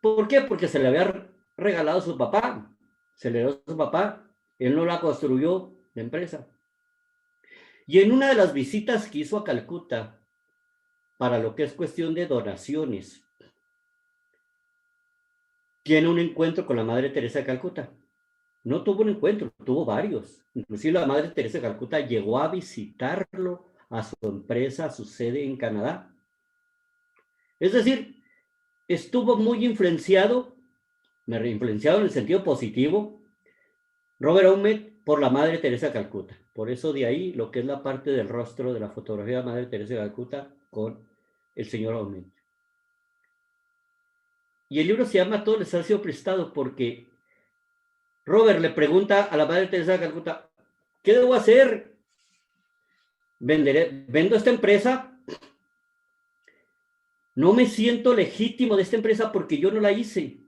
¿Por qué? Porque se le había regalado a su papá, se le dio a su papá, él no la construyó la empresa. Y en una de las visitas que hizo a Calcuta, para lo que es cuestión de donaciones, tiene un encuentro con la Madre Teresa de Calcuta. No tuvo un encuentro, tuvo varios. Inclusive la Madre Teresa de Calcuta llegó a visitarlo a su empresa, a su sede en Canadá. Es decir, estuvo muy influenciado en el sentido positivo, Robert Aumet, por la Madre Teresa de Calcuta. Por eso de ahí lo que es la parte del rostro de la fotografía de la Madre Teresa de Calcuta con el señor Aumet. Y el libro se llama Todo les ha sido prestado porque Robert le pregunta a la Madre Teresa de Calcuta, ¿qué debo hacer? ¿Vendo esta empresa? No me siento legítimo de esta empresa porque yo no la hice.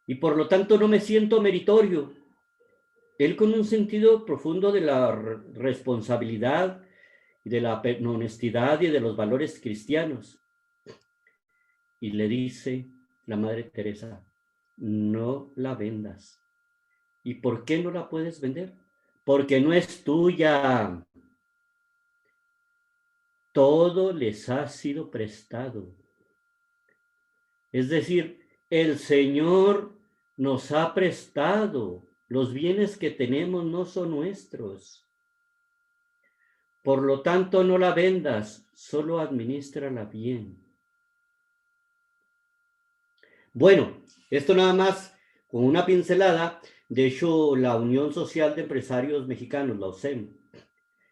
Y por lo tanto no me siento meritorio. Él, con un sentido profundo de la responsabilidad y de la honestidad y de los valores cristianos. Y le dice la Madre Teresa, no la vendas. ¿Y por qué no la puedes vender? Porque no es tuya. Todo les ha sido prestado. Es decir, el Señor nos ha prestado. Los bienes que tenemos no son nuestros. Por lo tanto, no la vendas, solo adminístrala bien. Bueno, esto nada más con una pincelada. De hecho, la Unión Social de Empresarios Mexicanos, la OSEM,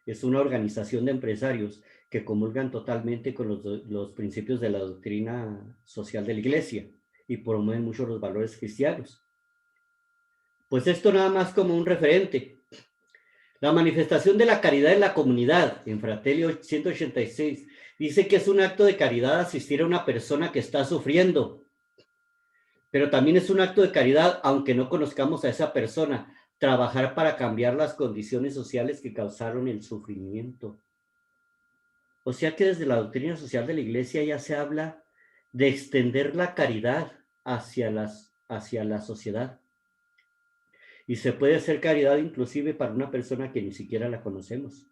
es una organización de empresarios que comulgan totalmente con los principios de la doctrina social de la Iglesia y promueven mucho los valores cristianos. Pues esto nada más como un referente. La manifestación de la caridad en la comunidad, en Fratelli 186, dice que es un acto de caridad asistir a una persona que está sufriendo, pero también es un acto de caridad, aunque no conozcamos a esa persona, trabajar para cambiar las condiciones sociales que causaron el sufrimiento. O sea que desde la doctrina social de la Iglesia ya se habla de extender la caridad hacia la sociedad. Y se puede hacer caridad inclusive para una persona que ni siquiera la conocemos.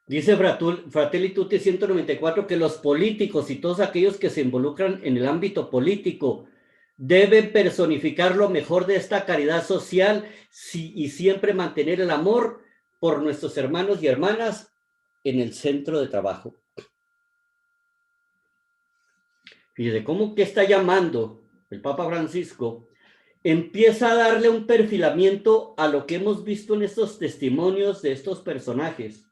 Dice Fratelli Tutti 194 que los políticos y todos aquellos que se involucran en el ámbito político deben personificar lo mejor de esta caridad social y siempre mantener el amor por nuestros hermanos y hermanas en el centro de trabajo. Fíjese cómo que está llamando el Papa Francisco, empieza a darle un perfilamiento a lo que hemos visto en estos testimonios de estos personajes,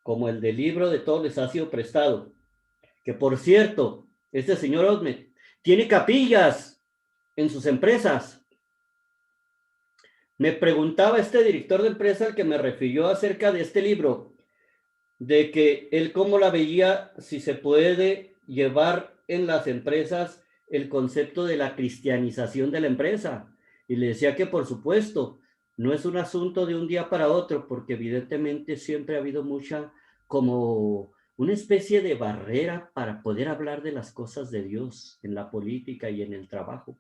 como el del libro de Todo les ha sido prestado, que por cierto, este señor Aumet tiene capillas en sus empresas. Me preguntaba este director de empresa al que me refirió acerca de este libro, de que él cómo la veía, si se puede llevar en las empresas el concepto de la cristianización de la empresa. Y le decía que por supuesto, no es un asunto de un día para otro, porque evidentemente siempre ha habido como una especie de barrera para poder hablar de las cosas de Dios en la política y en el trabajo.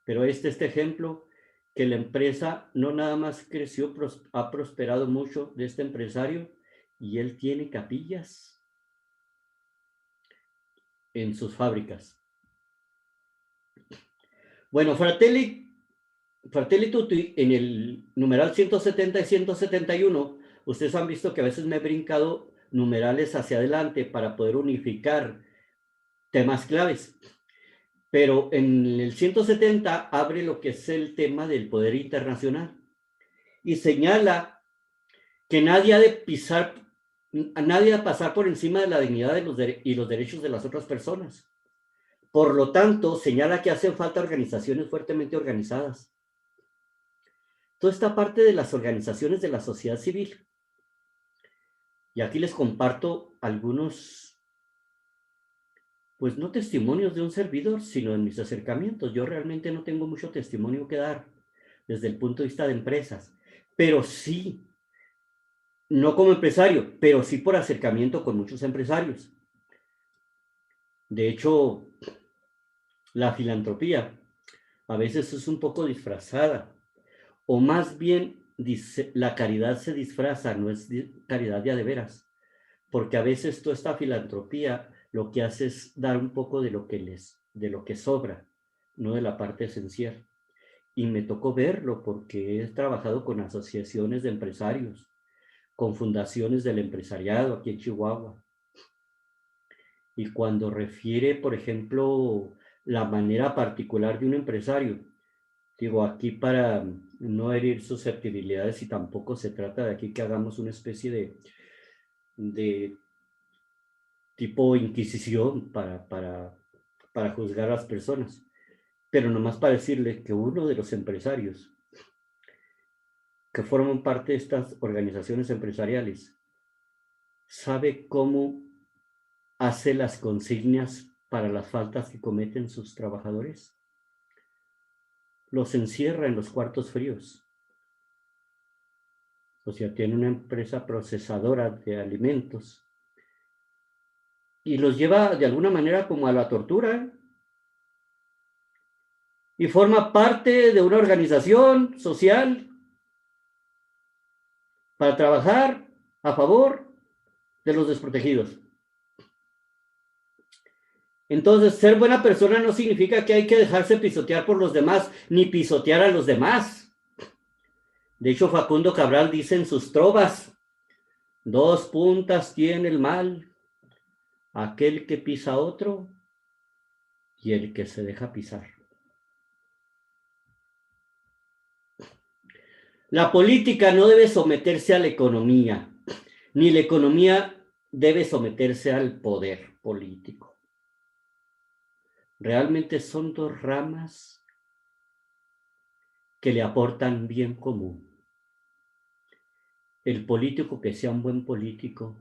Pero este ejemplo, que la empresa no nada más creció, ha prosperado mucho de este empresario, y él tiene capillas en sus fábricas. Bueno, Fratelli Tutti, en el numeral 170 y 171, ustedes han visto que a veces me he brincado numerales hacia adelante para poder unificar temas claves. Pero en el 170 abre lo que es el tema del poder internacional y señala que nadie ha de pasar por encima de la dignidad y los derechos de las otras personas. Por lo tanto, señala que hacen falta organizaciones fuertemente organizadas. Toda esta parte de las organizaciones de la sociedad civil. Y aquí les comparto algunos pues no testimonios de un servidor, sino en mis acercamientos. Yo realmente no tengo mucho testimonio que dar desde el punto de vista de empresas, pero sí, no como empresario, pero sí por acercamiento con muchos empresarios. De hecho, la filantropía a veces es un poco disfrazada, o más bien la caridad se disfraza, no es caridad ya de veras, porque a veces toda esta filantropía lo que hace es dar un poco de lo que sobra, no de la parte esencial. Y me tocó verlo porque he trabajado con asociaciones de empresarios, con fundaciones del empresariado aquí en Chihuahua. Y cuando refiere, por ejemplo, la manera particular de un empresario, digo, aquí para no herir susceptibilidades y tampoco se trata de aquí que hagamos una especie de tipo inquisición para juzgar a las personas, pero nomás para decirle que uno de los empresarios que forman parte de estas organizaciones empresariales sabe cómo hace las consignas para las faltas que cometen sus trabajadores. Los encierra en los cuartos fríos. O sea, tiene una empresa procesadora de alimentos y los lleva de alguna manera como a la tortura. Y forma parte de una organización social para trabajar a favor de los desprotegidos. Entonces, ser buena persona no significa que hay que dejarse pisotear por los demás, ni pisotear a los demás. De hecho, Facundo Cabral dice en sus trovas, 2 puntas tiene el mal, aquel que pisa a otro y el que se deja pisar. La política no debe someterse a la economía, ni la economía debe someterse al poder político. Realmente son 2 ramas que le aportan bien común. El político que sea un buen político,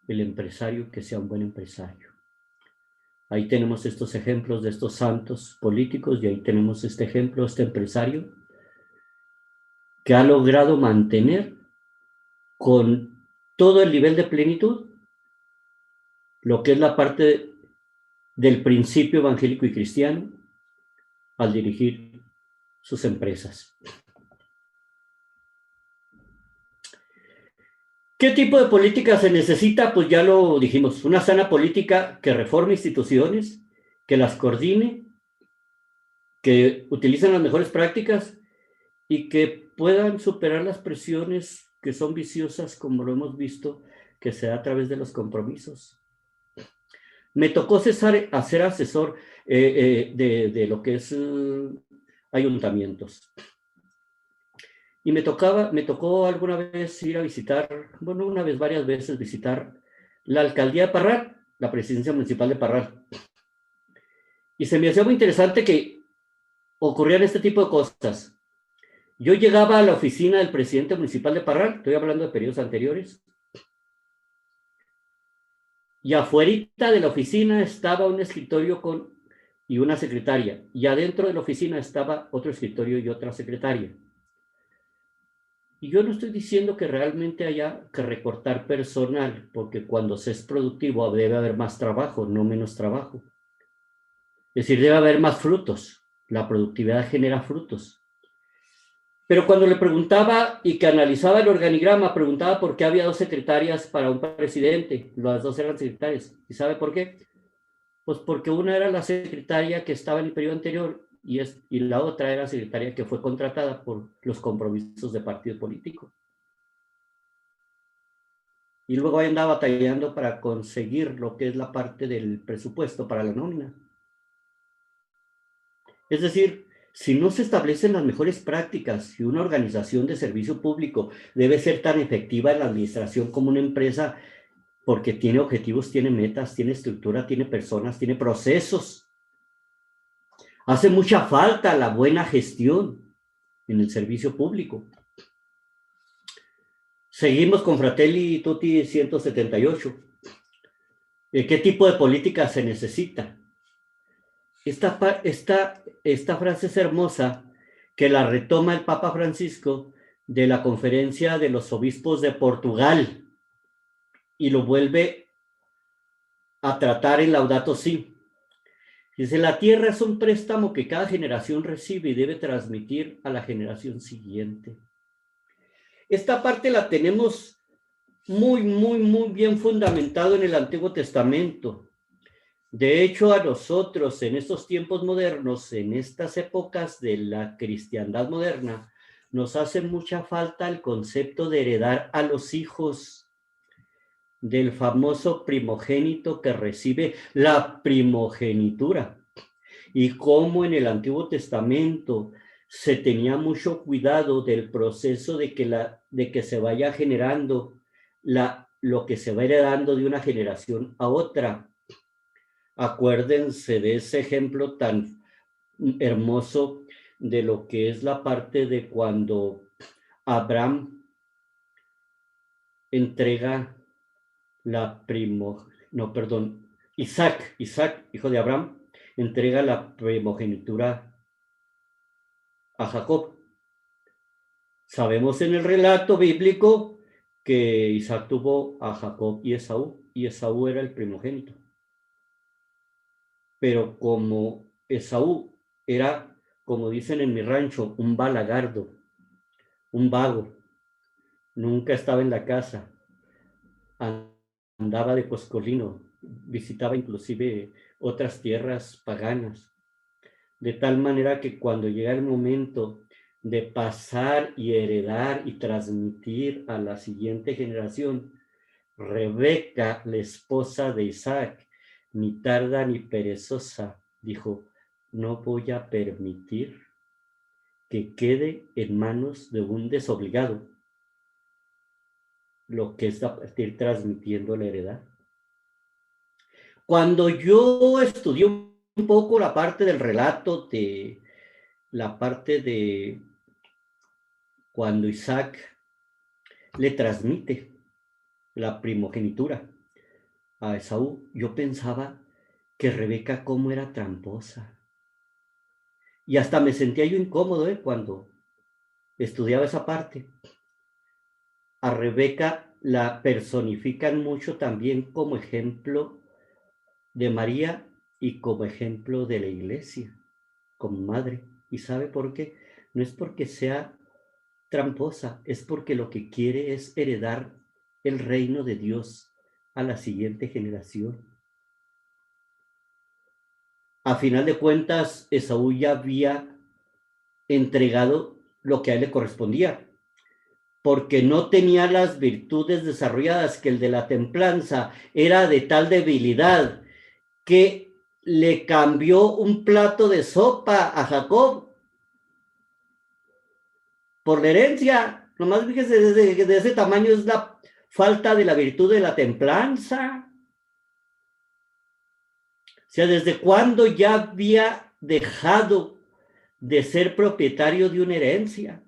el empresario que sea un buen empresario. Ahí tenemos estos ejemplos de estos santos políticos y ahí tenemos este ejemplo, este empresario que ha logrado mantener con todo el nivel de plenitud lo que es la parte del principio evangélico y cristiano al dirigir sus empresas. ¿Qué tipo de política se necesita? Pues ya lo dijimos, una sana política que reforme instituciones, que las coordine, que utilicen las mejores prácticas y que puedan superar las presiones que son viciosas, como lo hemos visto, que se da a través de los compromisos. Me tocó ser asesor de lo que es ayuntamientos. Y me tocó alguna vez ir a visitar, bueno, una vez, varias veces visitar la alcaldía de Parral, la presidencia municipal de Parral. Y se me hacía muy interesante que ocurrían este tipo de cosas. Yo llegaba a la oficina del presidente municipal de Parral, estoy hablando de periodos anteriores, y afuera de la oficina estaba un escritorio y una secretaria, y adentro de la oficina estaba otro escritorio y otra secretaria. Y yo no estoy diciendo que realmente haya que recortar personal, porque cuando se es productivo debe haber más trabajo, no menos trabajo. Es decir, debe haber más frutos. La productividad genera frutos. Pero cuando le preguntaba y que analizaba el organigrama, preguntaba por qué había 2 secretarias para un presidente. Las 2 eran secretarias. ¿Y sabe por qué? Pues porque una era la secretaria que estaba en el periodo anterior y la otra era secretaria que fue contratada por los compromisos de partido político. Y luego ahí andaba batallando para conseguir lo que es la parte del presupuesto para la nómina. Es decir, si no se establecen las mejores prácticas, si una organización de servicio público debe ser tan efectiva en la administración como una empresa, porque tiene objetivos, tiene metas, tiene estructura, tiene personas, tiene procesos. Hace mucha falta la buena gestión en el servicio público. Seguimos con Fratelli Tutti 178. ¿Qué tipo de política se necesita? Esta frase es hermosa, que la retoma el Papa Francisco de la Conferencia de los Obispos de Portugal y lo vuelve a tratar en Laudato Si. Dice, la tierra es un préstamo que cada generación recibe y debe transmitir a la generación siguiente. Esta parte la tenemos muy bien fundamentado en el Antiguo Testamento. De hecho, a nosotros en estos tiempos modernos, en estas épocas de la cristiandad moderna, nos hace mucha falta el concepto de heredar a los hijos, del famoso primogénito que recibe la primogenitura. Y cómo en el Antiguo Testamento se tenía mucho cuidado del proceso de que se vaya generando lo que se va heredando de una generación a otra. Acuérdense de ese ejemplo tan hermoso de lo que es la parte de cuando Abraham entrega Isaac, hijo de Abraham, entrega la primogenitura a Jacob. Sabemos en el relato bíblico que Isaac tuvo a Jacob y Esaú era el primogénito. Pero como Esaú era, como dicen en mi rancho, un balagardo, un vago, nunca estaba en la casa, andaba de coscolino, visitaba inclusive otras tierras paganas, de tal manera que cuando llega el momento de pasar y heredar y transmitir a la siguiente generación, Rebeca, la esposa de Isaac, ni tarda ni perezosa, dijo, no voy a permitir que quede en manos de un desobligado lo que es a partir transmitiendo la heredad. Cuando yo estudié un poco la parte del relato, la parte de cuando Isaac le transmite la primogenitura a Esaú, yo pensaba que Rebeca cómo era tramposa. Y hasta me sentía yo incómodo cuando estudiaba esa parte. A Rebeca la personifican mucho también como ejemplo de María y como ejemplo de la iglesia, como madre. ¿Y sabe por qué? No es porque sea tramposa, es porque lo que quiere es heredar el reino de Dios a la siguiente generación. A final de cuentas, Esaú ya había entregado lo que a él le correspondía, porque no tenía las virtudes desarrolladas, que el de la templanza era de tal debilidad que le cambió un plato de sopa a Jacob por la herencia. Nomás fíjese, de ese tamaño es la falta de la virtud de la templanza. O sea, ¿desde cuándo ya había dejado de ser propietario de una herencia?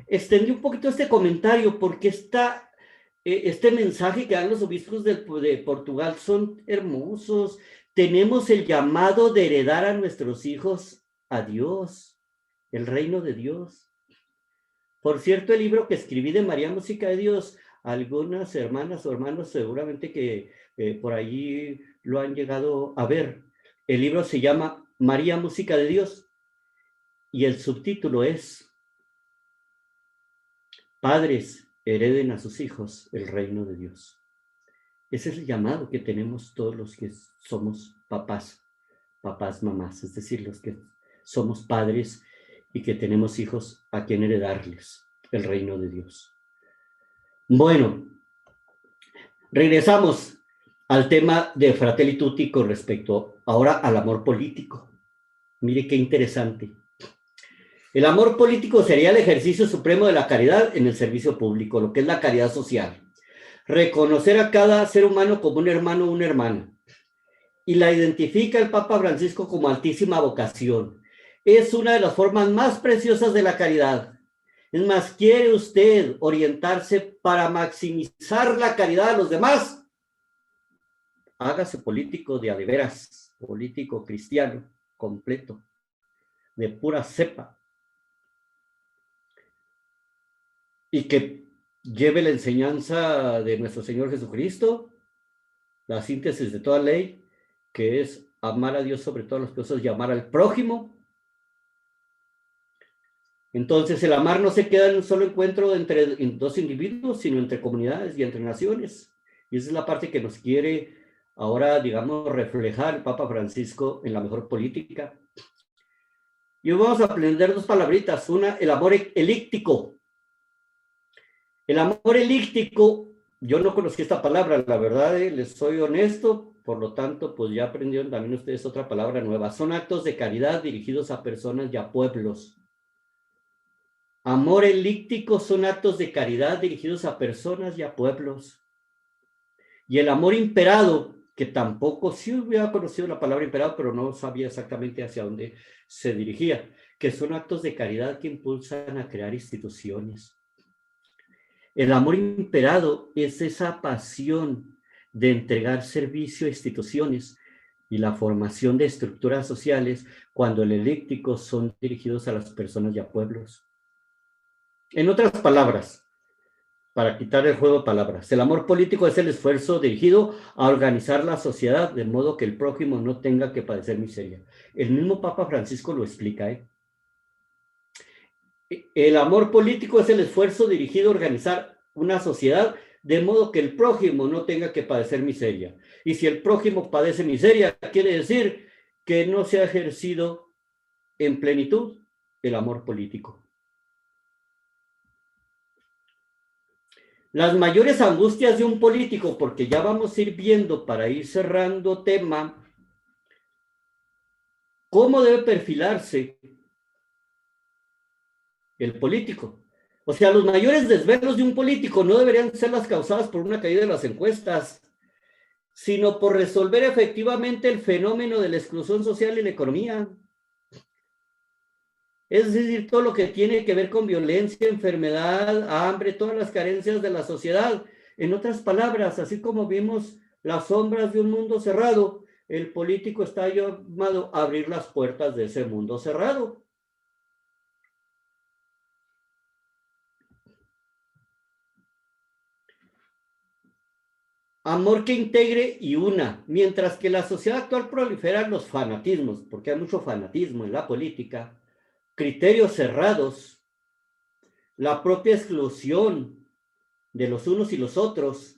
Extendí un poquito este comentario porque este mensaje que dan los obispos de Portugal son hermosos. Tenemos el llamado de heredar a nuestros hijos a Dios, el reino de Dios. Por cierto, el libro que escribí de María Música de Dios, algunas hermanas o hermanos seguramente que por allí lo han llegado a ver. El libro se llama María Música de Dios y el subtítulo es Padres, hereden a sus hijos el reino de Dios. Ese es el llamado que tenemos todos los que somos papás, mamás, es decir, los que somos padres y que tenemos hijos a quien heredarles el reino de Dios. Bueno, regresamos al tema de Fratelli Tutti con respecto ahora al amor político. Mire qué interesante. El amor político sería el ejercicio supremo de la caridad en el servicio público, lo que es la caridad social. Reconocer a cada ser humano como un hermano o una hermana. Y la identifica el Papa Francisco como altísima vocación. Es una de las formas más preciosas de la caridad. Es más, ¿quiere usted orientarse para maximizar la caridad a los demás? hágase político de a de veras, político cristiano, completo, de pura cepa, y que lleve la enseñanza de nuestro Señor Jesucristo, la síntesis de toda ley, que es amar a Dios sobre todas las cosas y amar al prójimo. Entonces el amar no se queda en un solo encuentro entre dos individuos, sino entre comunidades y entre naciones. Y esa es la parte que nos quiere ahora, digamos, reflejar el Papa Francisco en la mejor política. Y hoy vamos a aprender dos palabritas. Una, el amor elíptico. El amor elíptico, yo no conocí esta palabra, la verdad, les soy honesto, por lo tanto, pues ya aprendieron también ustedes otra palabra nueva. Son actos de caridad dirigidos a personas y a pueblos. Amor elíptico son actos de caridad dirigidos a personas y a pueblos. Y el amor imperado, que tampoco, sí hubiera conocido la palabra imperado, pero no sabía exactamente hacia dónde se dirigía, que son actos de caridad que impulsan a crear instituciones. El amor imperado es esa pasión de entregar servicio a instituciones y la formación de estructuras sociales, cuando el elíptico son dirigidos a las personas y a pueblos. En otras palabras, para quitar el juego de palabras, el amor político es el esfuerzo dirigido a organizar la sociedad de modo que el prójimo no tenga que padecer miseria. El mismo Papa Francisco lo explica, ¿eh? El amor político es el esfuerzo dirigido a organizar una sociedad de modo que el prójimo no tenga que padecer miseria. Y si el prójimo padece miseria, quiere decir que no se ha ejercido en plenitud el amor político. Las mayores angustias de un político, porque ya vamos a ir viendo para ir cerrando tema, cómo debe perfilarse el político. O sea, los mayores desvelos de un político no deberían ser las causadas por una caída de las encuestas, sino por resolver efectivamente el fenómeno de la exclusión social y la economía. Es decir, todo lo que tiene que ver con violencia, enfermedad, hambre, todas las carencias de la sociedad. En otras palabras, así como vimos las sombras de un mundo cerrado, el político está llamado a abrir las puertas de ese mundo cerrado. Amor que integre y una. Mientras que la sociedad actual proliferan los fanatismos, porque hay mucho fanatismo en la política, criterios cerrados, la propia exclusión de los unos y los otros,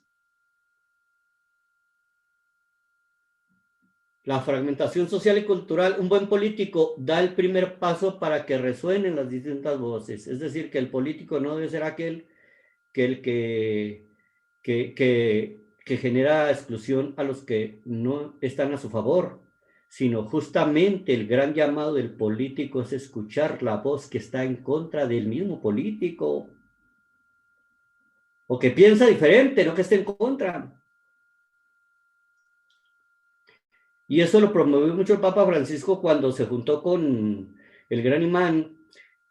la fragmentación social y cultural, un buen político da el primer paso para que resuenen las distintas voces. Es decir, que el político no debe ser aquel que genera exclusión a los que no están a su favor, sino justamente el gran llamado del político es escuchar la voz que está en contra del mismo político, o que piensa diferente, no que esté en contra. Y eso lo promovió mucho el Papa Francisco cuando se juntó con el gran imán,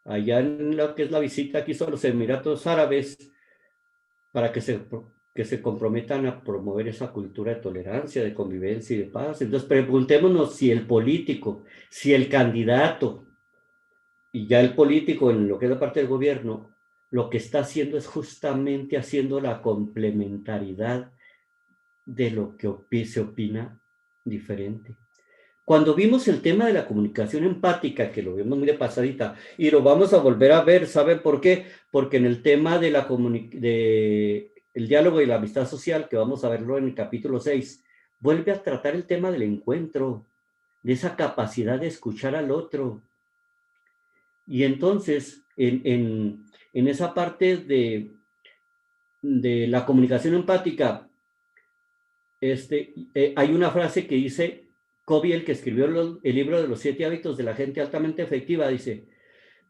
allá en lo que es la visita que hizo a los Emiratos Árabes, para que se comprometan a promover esa cultura de tolerancia, de convivencia y de paz. Entonces preguntémonos si el político, si el candidato, y ya el político en lo que es la parte del gobierno, lo que está haciendo es justamente haciendo la complementariedad de lo que se opina diferente. Cuando vimos el tema de la comunicación empática, que lo vimos muy de pasadita, y lo vamos a volver a ver, ¿saben por qué? Porque en el tema de el diálogo y la amistad social, que vamos a verlo en el capítulo 6, vuelve a tratar el tema del encuentro, de esa capacidad de escuchar al otro. Y entonces, en esa parte de la comunicación empática, hay una frase que dice Covey, el que escribió el libro de los 7 hábitos de la gente altamente efectiva, dice: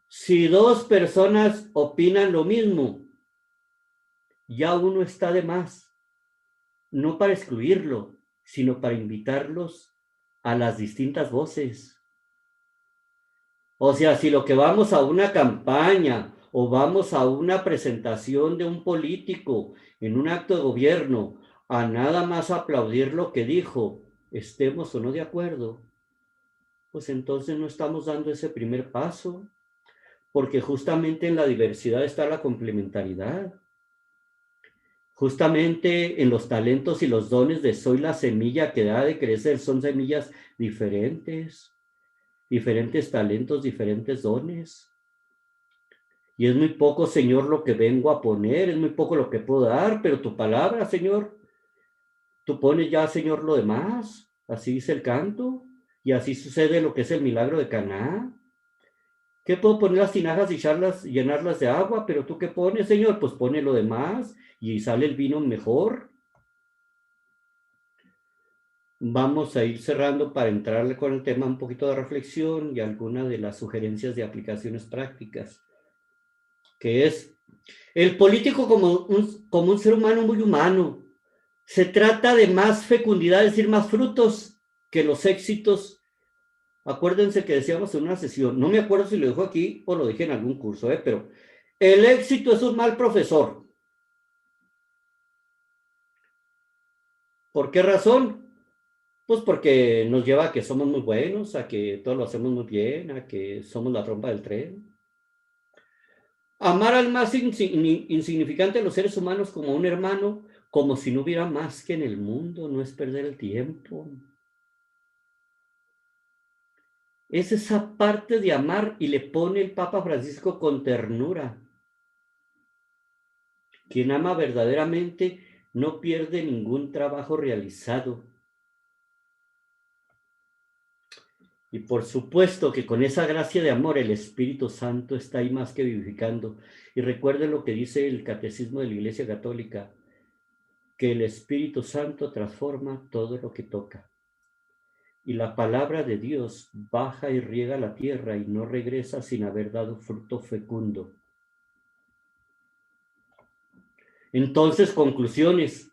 si 2 personas opinan lo mismo, ya uno está de más, no para excluirlo, sino para invitarlos a las distintas voces. O sea, si lo que vamos a una campaña o vamos a una presentación de un político en un acto de gobierno a nada más aplaudir lo que dijo, estemos o no de acuerdo, pues entonces no estamos dando ese primer paso, porque justamente en la diversidad está la complementariedad. Justamente en los talentos y los dones de soy la semilla que da de crecer, son semillas diferentes, diferentes talentos, diferentes dones. Y es muy poco, Señor, lo que vengo a poner, es muy poco lo que puedo dar, pero tu palabra, Señor, tú pones ya, Señor, lo demás. Así dice el canto, y así sucede lo que es el milagro de Caná. ¿Qué puedo poner las tinajas y echarlas, llenarlas de agua? Pero tú qué pones, Señor, pues pone lo demás y sale el vino mejor. Vamos a ir cerrando para entrarle con el tema un poquito de reflexión y algunas de las sugerencias de aplicaciones prácticas, que es el político como un ser humano muy humano. Se trata de más fecundidad, es decir, más frutos que los éxitos. Acuérdense que decíamos en una sesión, no me acuerdo si lo dijo aquí o lo dije en algún curso, pero el éxito es un mal profesor. ¿Por qué razón? Pues porque nos lleva a que somos muy buenos, a que todo lo hacemos muy bien, a que somos la trompa del tren. Amar al más insignificante de los seres humanos como un hermano, como si no hubiera más que en el mundo, no es perder el tiempo. Es esa parte de amar, y le pone el Papa Francisco con ternura. Quien ama verdaderamente no pierde ningún trabajo realizado. Y por supuesto que con esa gracia de amor el Espíritu Santo está ahí más que vivificando. Y recuerden lo que dice el Catecismo de la Iglesia Católica, que el Espíritu Santo transforma todo lo que toca. Y la palabra de Dios baja y riega la tierra y no regresa sin haber dado fruto fecundo. Entonces, conclusiones.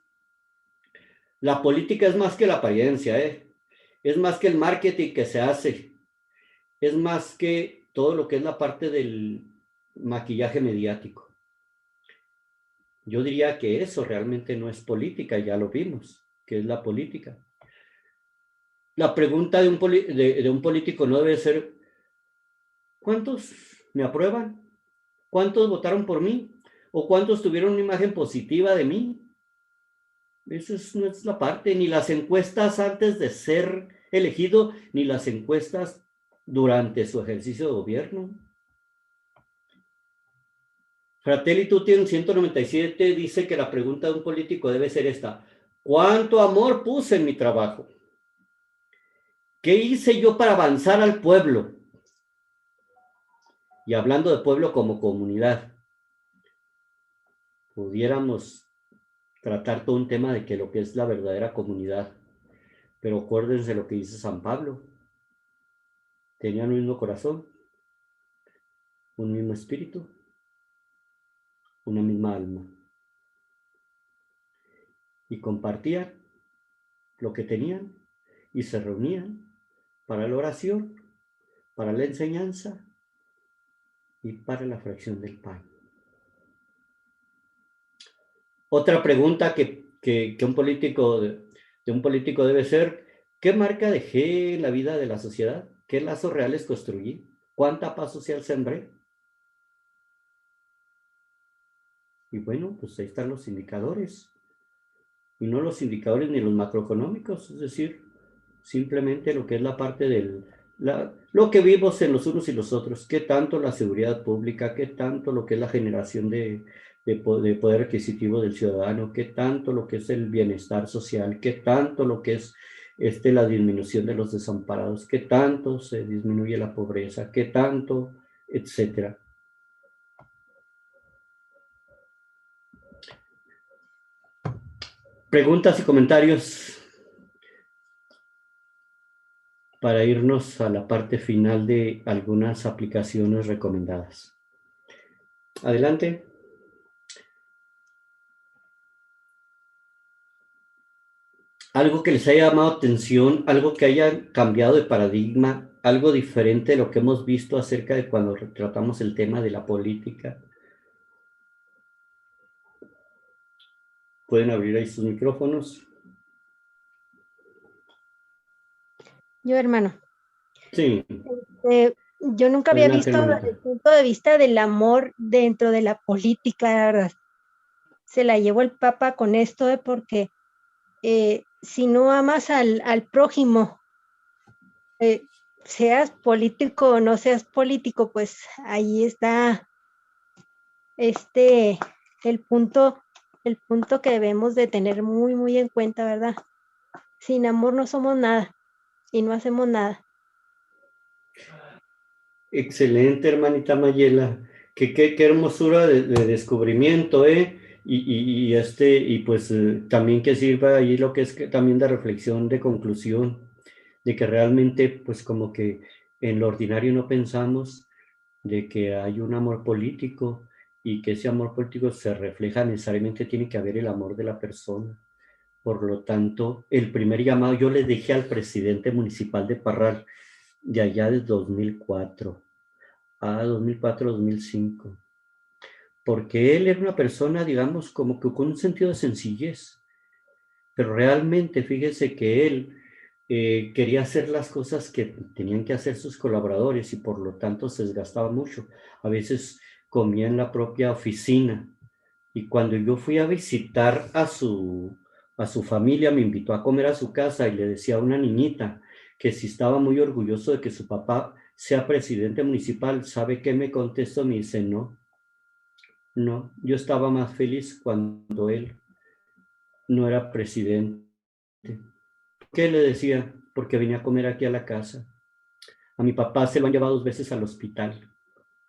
La política es más que la apariencia, es más que el marketing que se hace, es más que todo lo que es la parte del maquillaje mediático. Yo diría que eso realmente no es política, ya lo vimos, que es la política. La pregunta de un político no debe ser, ¿cuántos me aprueban? ¿Cuántos votaron por mí? ¿O cuántos tuvieron una imagen positiva de mí? Eso no es la parte, ni las encuestas antes de ser elegido, ni las encuestas durante su ejercicio de gobierno. Fratelli Tutti en 197 dice que la pregunta de un político debe ser esta: ¿cuánto amor puse en mi trabajo? ¿Qué hice yo para avanzar al pueblo? Y hablando de pueblo como comunidad, pudiéramos tratar todo un tema de que lo que es la verdadera comunidad. Pero acuérdense lo que dice San Pablo. Tenían un mismo corazón, un mismo espíritu, una misma alma. Y compartían lo que tenían y se reunían para la oración, para la enseñanza y para la fracción del pan. Otra pregunta que un político debe ser: ¿qué marca dejé en la vida de la sociedad? ¿Qué lazos reales construí? ¿Cuánta paz social sembré? Y bueno, pues ahí están los indicadores. Y no los indicadores ni los macroeconómicos, es decir, simplemente lo que es la parte lo que vimos en los unos y los otros, qué tanto la seguridad pública, qué tanto lo que es la generación de poder adquisitivo del ciudadano, qué tanto lo que es el bienestar social, qué tanto lo que es la disminución de los desamparados, qué tanto se disminuye la pobreza, qué tanto, etcétera. Preguntas y comentarios para irnos a la parte final de algunas aplicaciones recomendadas. Adelante. Algo que les haya llamado atención, algo que haya cambiado de paradigma, algo diferente de lo que hemos visto acerca de cuando tratamos el tema de la política. Pueden abrir ahí sus micrófonos. Yo, hermano. Sí. Yo nunca había Adelante, visto hermanita. el punto de vista del amor dentro de la política, la verdad. Se la llevó el Papa con esto, porque si no amas al prójimo, seas político o no seas político, pues ahí está el punto que debemos de tener muy, muy en cuenta, ¿verdad? Sin amor no somos nada y no hacemos nada. Excelente, hermanita Mayela. Qué hermosura de descubrimiento, ¿eh? Y pues también que sirva ahí lo que es también de reflexión, de conclusión, de que realmente, pues como que en lo ordinario no pensamos de que hay un amor político y que ese amor político se refleja necesariamente, tiene que haber el amor de la persona. Por lo tanto, el primer llamado yo le dejé al presidente municipal de Parral, de allá de 2004 a 2004-2005, porque él era una persona, digamos, como que con un sentido de sencillez, pero realmente fíjese que él quería hacer las cosas que tenían que hacer sus colaboradores y por lo tanto se desgastaba mucho. A veces comía en la propia oficina y cuando yo fui a visitar a su familia, me invitó a comer a su casa y le decía a una niñita que si estaba muy orgulloso de que su papá sea presidente municipal. ¿Sabe qué me contestó? Me dice, no, yo estaba más feliz cuando él no era presidente. ¿Qué le decía? Porque venía a comer aquí a la casa. A mi papá se lo han llevado 2 veces al hospital.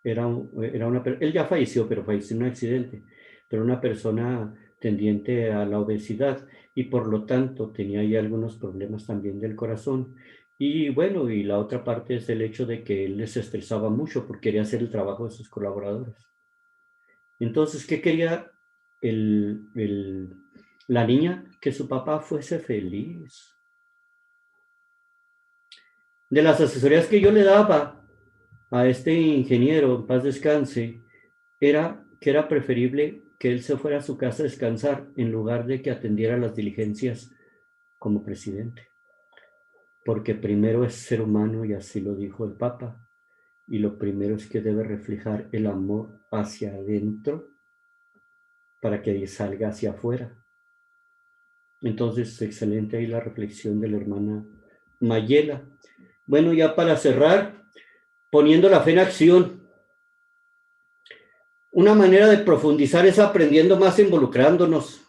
Él ya falleció, pero falleció en un accidente, pero una persona tendiente a la obesidad y por lo tanto tenía ya algunos problemas también del corazón. Y bueno, y la otra parte es el hecho de que él les estresaba mucho porque quería hacer el trabajo de sus colaboradores. Entonces, ¿qué quería la niña? Que su papá fuese feliz. De las asesorías que yo le daba a este ingeniero, en paz descanse, era que era preferible que él se fuera a su casa a descansar en lugar de que atendiera las diligencias como presidente. Porque primero es ser humano y así lo dijo el Papa. Y lo primero es que debe reflejar el amor hacia adentro para que salga hacia afuera. Entonces, excelente ahí la reflexión de la hermana Mayela. Bueno, ya para cerrar, poniendo la fe en acción. Una manera de profundizar es aprendiendo más, involucrándonos.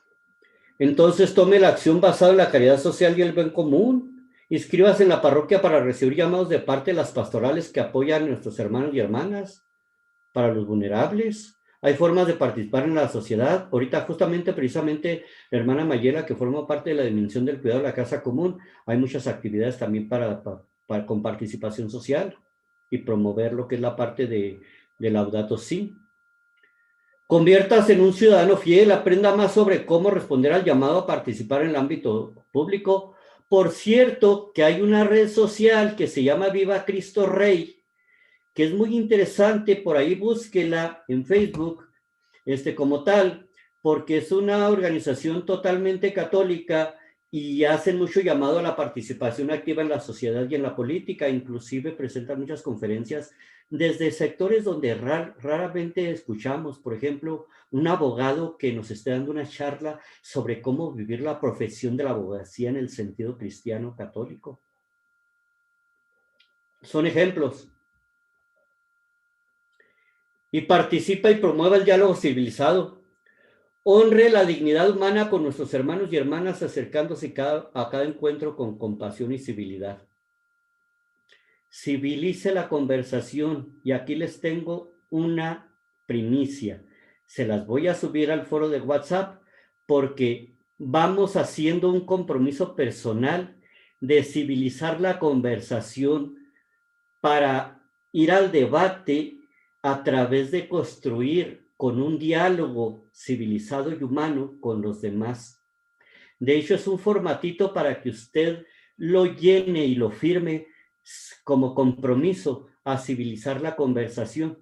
Entonces tome la acción basada en la caridad social y el bien común. Inscríbase en la parroquia para recibir llamados de parte de las pastorales que apoyan a nuestros hermanos y hermanas, para los vulnerables. Hay formas de participar en la sociedad. Ahorita justamente, precisamente, la hermana Mayela, que forma parte de la dimensión del cuidado de la casa común, hay muchas actividades también con participación social y promover lo que es la parte de Laudato Si. Conviértase en un ciudadano fiel, aprenda más sobre cómo responder al llamado a participar en el ámbito público. Por cierto, que hay una red social que se llama Viva Cristo Rey, que es muy interesante, por ahí búsquela en Facebook, como tal, porque es una organización totalmente católica y hacen mucho llamado a la participación activa en la sociedad y en la política, inclusive presentan muchas conferencias desde sectores donde raramente escuchamos, por ejemplo, un abogado que nos esté dando una charla sobre cómo vivir la profesión de la abogacía en el sentido cristiano católico. Son ejemplos. Y participa y promueva el diálogo civilizado. Honre la dignidad humana con nuestros hermanos y hermanas, acercándose a cada encuentro con compasión y civilidad. Civilice la conversación. Y aquí les tengo una primicia. Se las voy a subir al foro de WhatsApp porque vamos haciendo un compromiso personal de civilizar la conversación para ir al debate a través de construir con un diálogo civilizado y humano con los demás. De hecho, es un formatito para que usted lo llene y lo firme como compromiso a civilizar la conversación.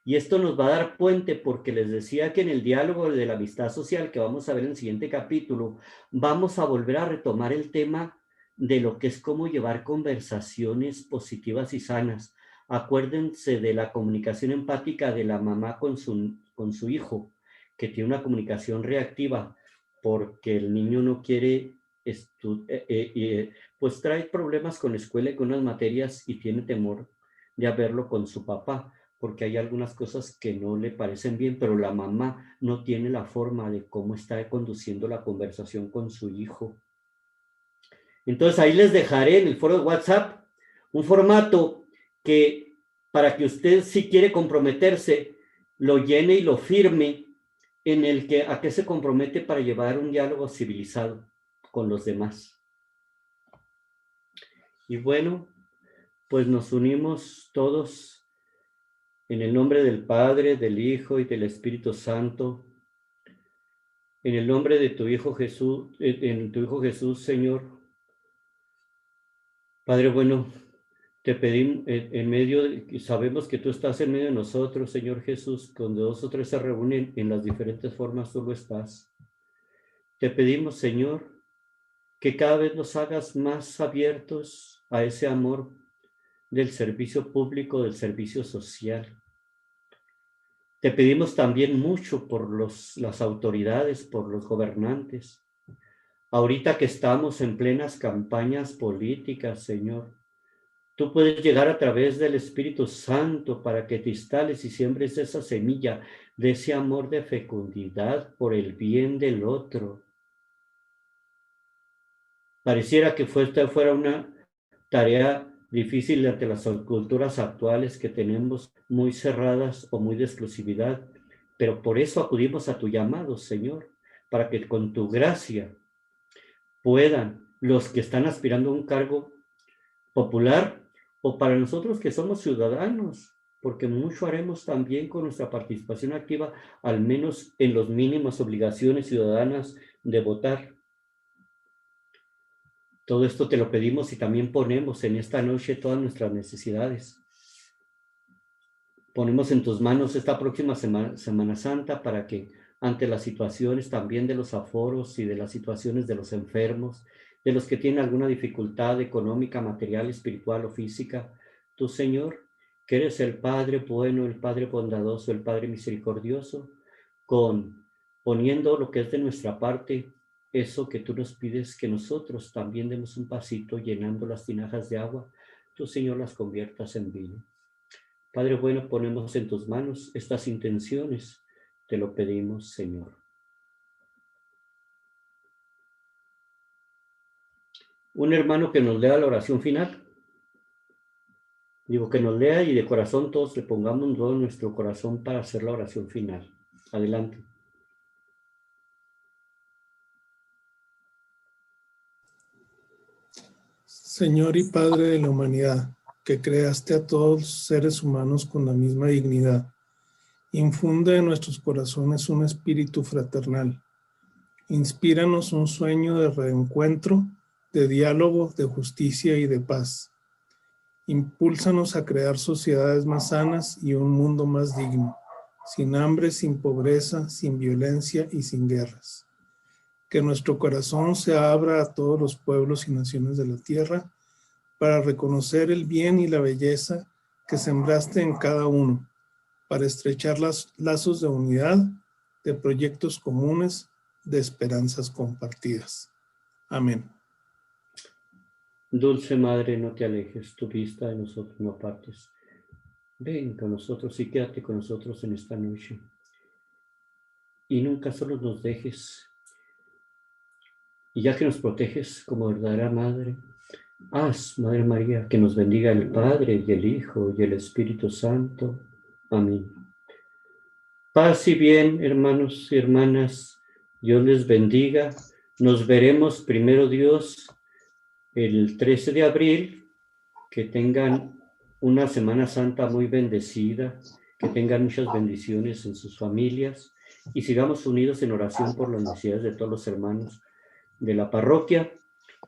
Y esto nos va a dar puente porque les decía que en el diálogo de la amistad social que vamos a ver en el siguiente capítulo, vamos a volver a retomar el tema de lo que es cómo llevar conversaciones positivas y sanas. Acuérdense de la comunicación empática de la mamá con su hijo, que tiene una comunicación reactiva porque el niño no quiere pues trae problemas con la escuela y con las materias y tiene temor de haberlo con su papá, porque hay algunas cosas que no le parecen bien, pero la mamá no tiene la forma de cómo está conduciendo la conversación con su hijo. Entonces ahí les dejaré en el foro de WhatsApp un formato que para que usted, si quiere comprometerse, lo llene y lo firme, en el que a qué se compromete para llevar un diálogo civilizado con los demás. Y bueno, pues nos unimos todos en el nombre del Padre, del Hijo y del Espíritu Santo, en el nombre de tu Hijo Jesús, Señor. Padre bueno, te pedimos sabemos que tú estás en medio de nosotros, Señor Jesús, cuando 2 o 3 se reúnen en las diferentes formas, tú lo estás. Te pedimos, Señor, que cada vez nos hagas más abiertos a ese amor del servicio público, del servicio social. Te pedimos también mucho por las autoridades, por los gobernantes. Ahorita que estamos en plenas campañas políticas, Señor, tú puedes llegar a través del Espíritu Santo para que te instales y siembres esa semilla de ese amor de fecundidad por el bien del otro. Pareciera que esta fuera una tarea difícil ante las culturas actuales que tenemos muy cerradas o muy de exclusividad, pero por eso acudimos a tu llamado, Señor, para que con tu gracia puedan los que están aspirando a un cargo popular o para nosotros que somos ciudadanos, porque mucho haremos también con nuestra participación activa, al menos en las mínimas obligaciones ciudadanas de votar. Todo esto te lo pedimos y también ponemos en esta noche todas nuestras necesidades. Ponemos en tus manos esta próxima Semana Santa para que ante las situaciones también de los aforos y de las situaciones de los enfermos, de los que tienen alguna dificultad económica, material, espiritual o física, tú, Señor, que eres el Padre bueno, el Padre bondadoso, el Padre misericordioso, poniendo lo que es de nuestra parte, eso que tú nos pides, que nosotros también demos un pasito llenando las tinajas de agua, tú, Señor, las conviertas en vino. Padre bueno, ponemos en tus manos estas intenciones, te lo pedimos, Señor. Un hermano que nos lea la oración final. Digo, que nos lea y de corazón todos le pongamos todo nuestro corazón para hacer la oración final. Adelante. Señor y Padre de la humanidad, que creaste a todos los seres humanos con la misma dignidad, infunde en nuestros corazones un espíritu fraternal. Inspíranos un sueño de reencuentro, de diálogo, de justicia y de paz. Impúlsanos a crear sociedades más sanas y un mundo más digno, sin hambre, sin pobreza, sin violencia y sin guerras. Que nuestro corazón se abra a todos los pueblos y naciones de la tierra para reconocer el bien y la belleza que sembraste en cada uno, para estrechar lazos de unidad, de proyectos comunes, de esperanzas compartidas. Amén. Dulce Madre, no te alejes, tu vista de nosotros no apartes. Ven con nosotros y quédate con nosotros en esta noche. Y nunca solo nos dejes. Y ya que nos proteges como verdadera Madre, haz, Madre María, que nos bendiga el Padre y el Hijo y el Espíritu Santo. Amén. Paz y bien, hermanos y hermanas. Dios les bendiga. Nos veremos, primero Dios, el 13 de abril. Que tengan una Semana Santa muy bendecida. Que tengan muchas bendiciones en sus familias. Y sigamos unidos en oración por las necesidades de todos los hermanos de la parroquia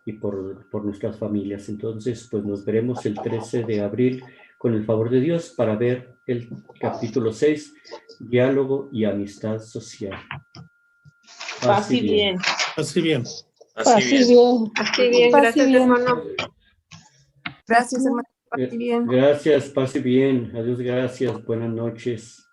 y por nuestras familias. Entonces, pues nos veremos el 13 de abril con el favor de Dios, para ver el capítulo 6, diálogo y amistad social. Paz y bien. Así bien. Así bien. Así bien, Paz y gracias, bien. hermano. Gracias, hermano. Paz y bien. Gracias, paz y bien. Adiós, gracias. Buenas noches.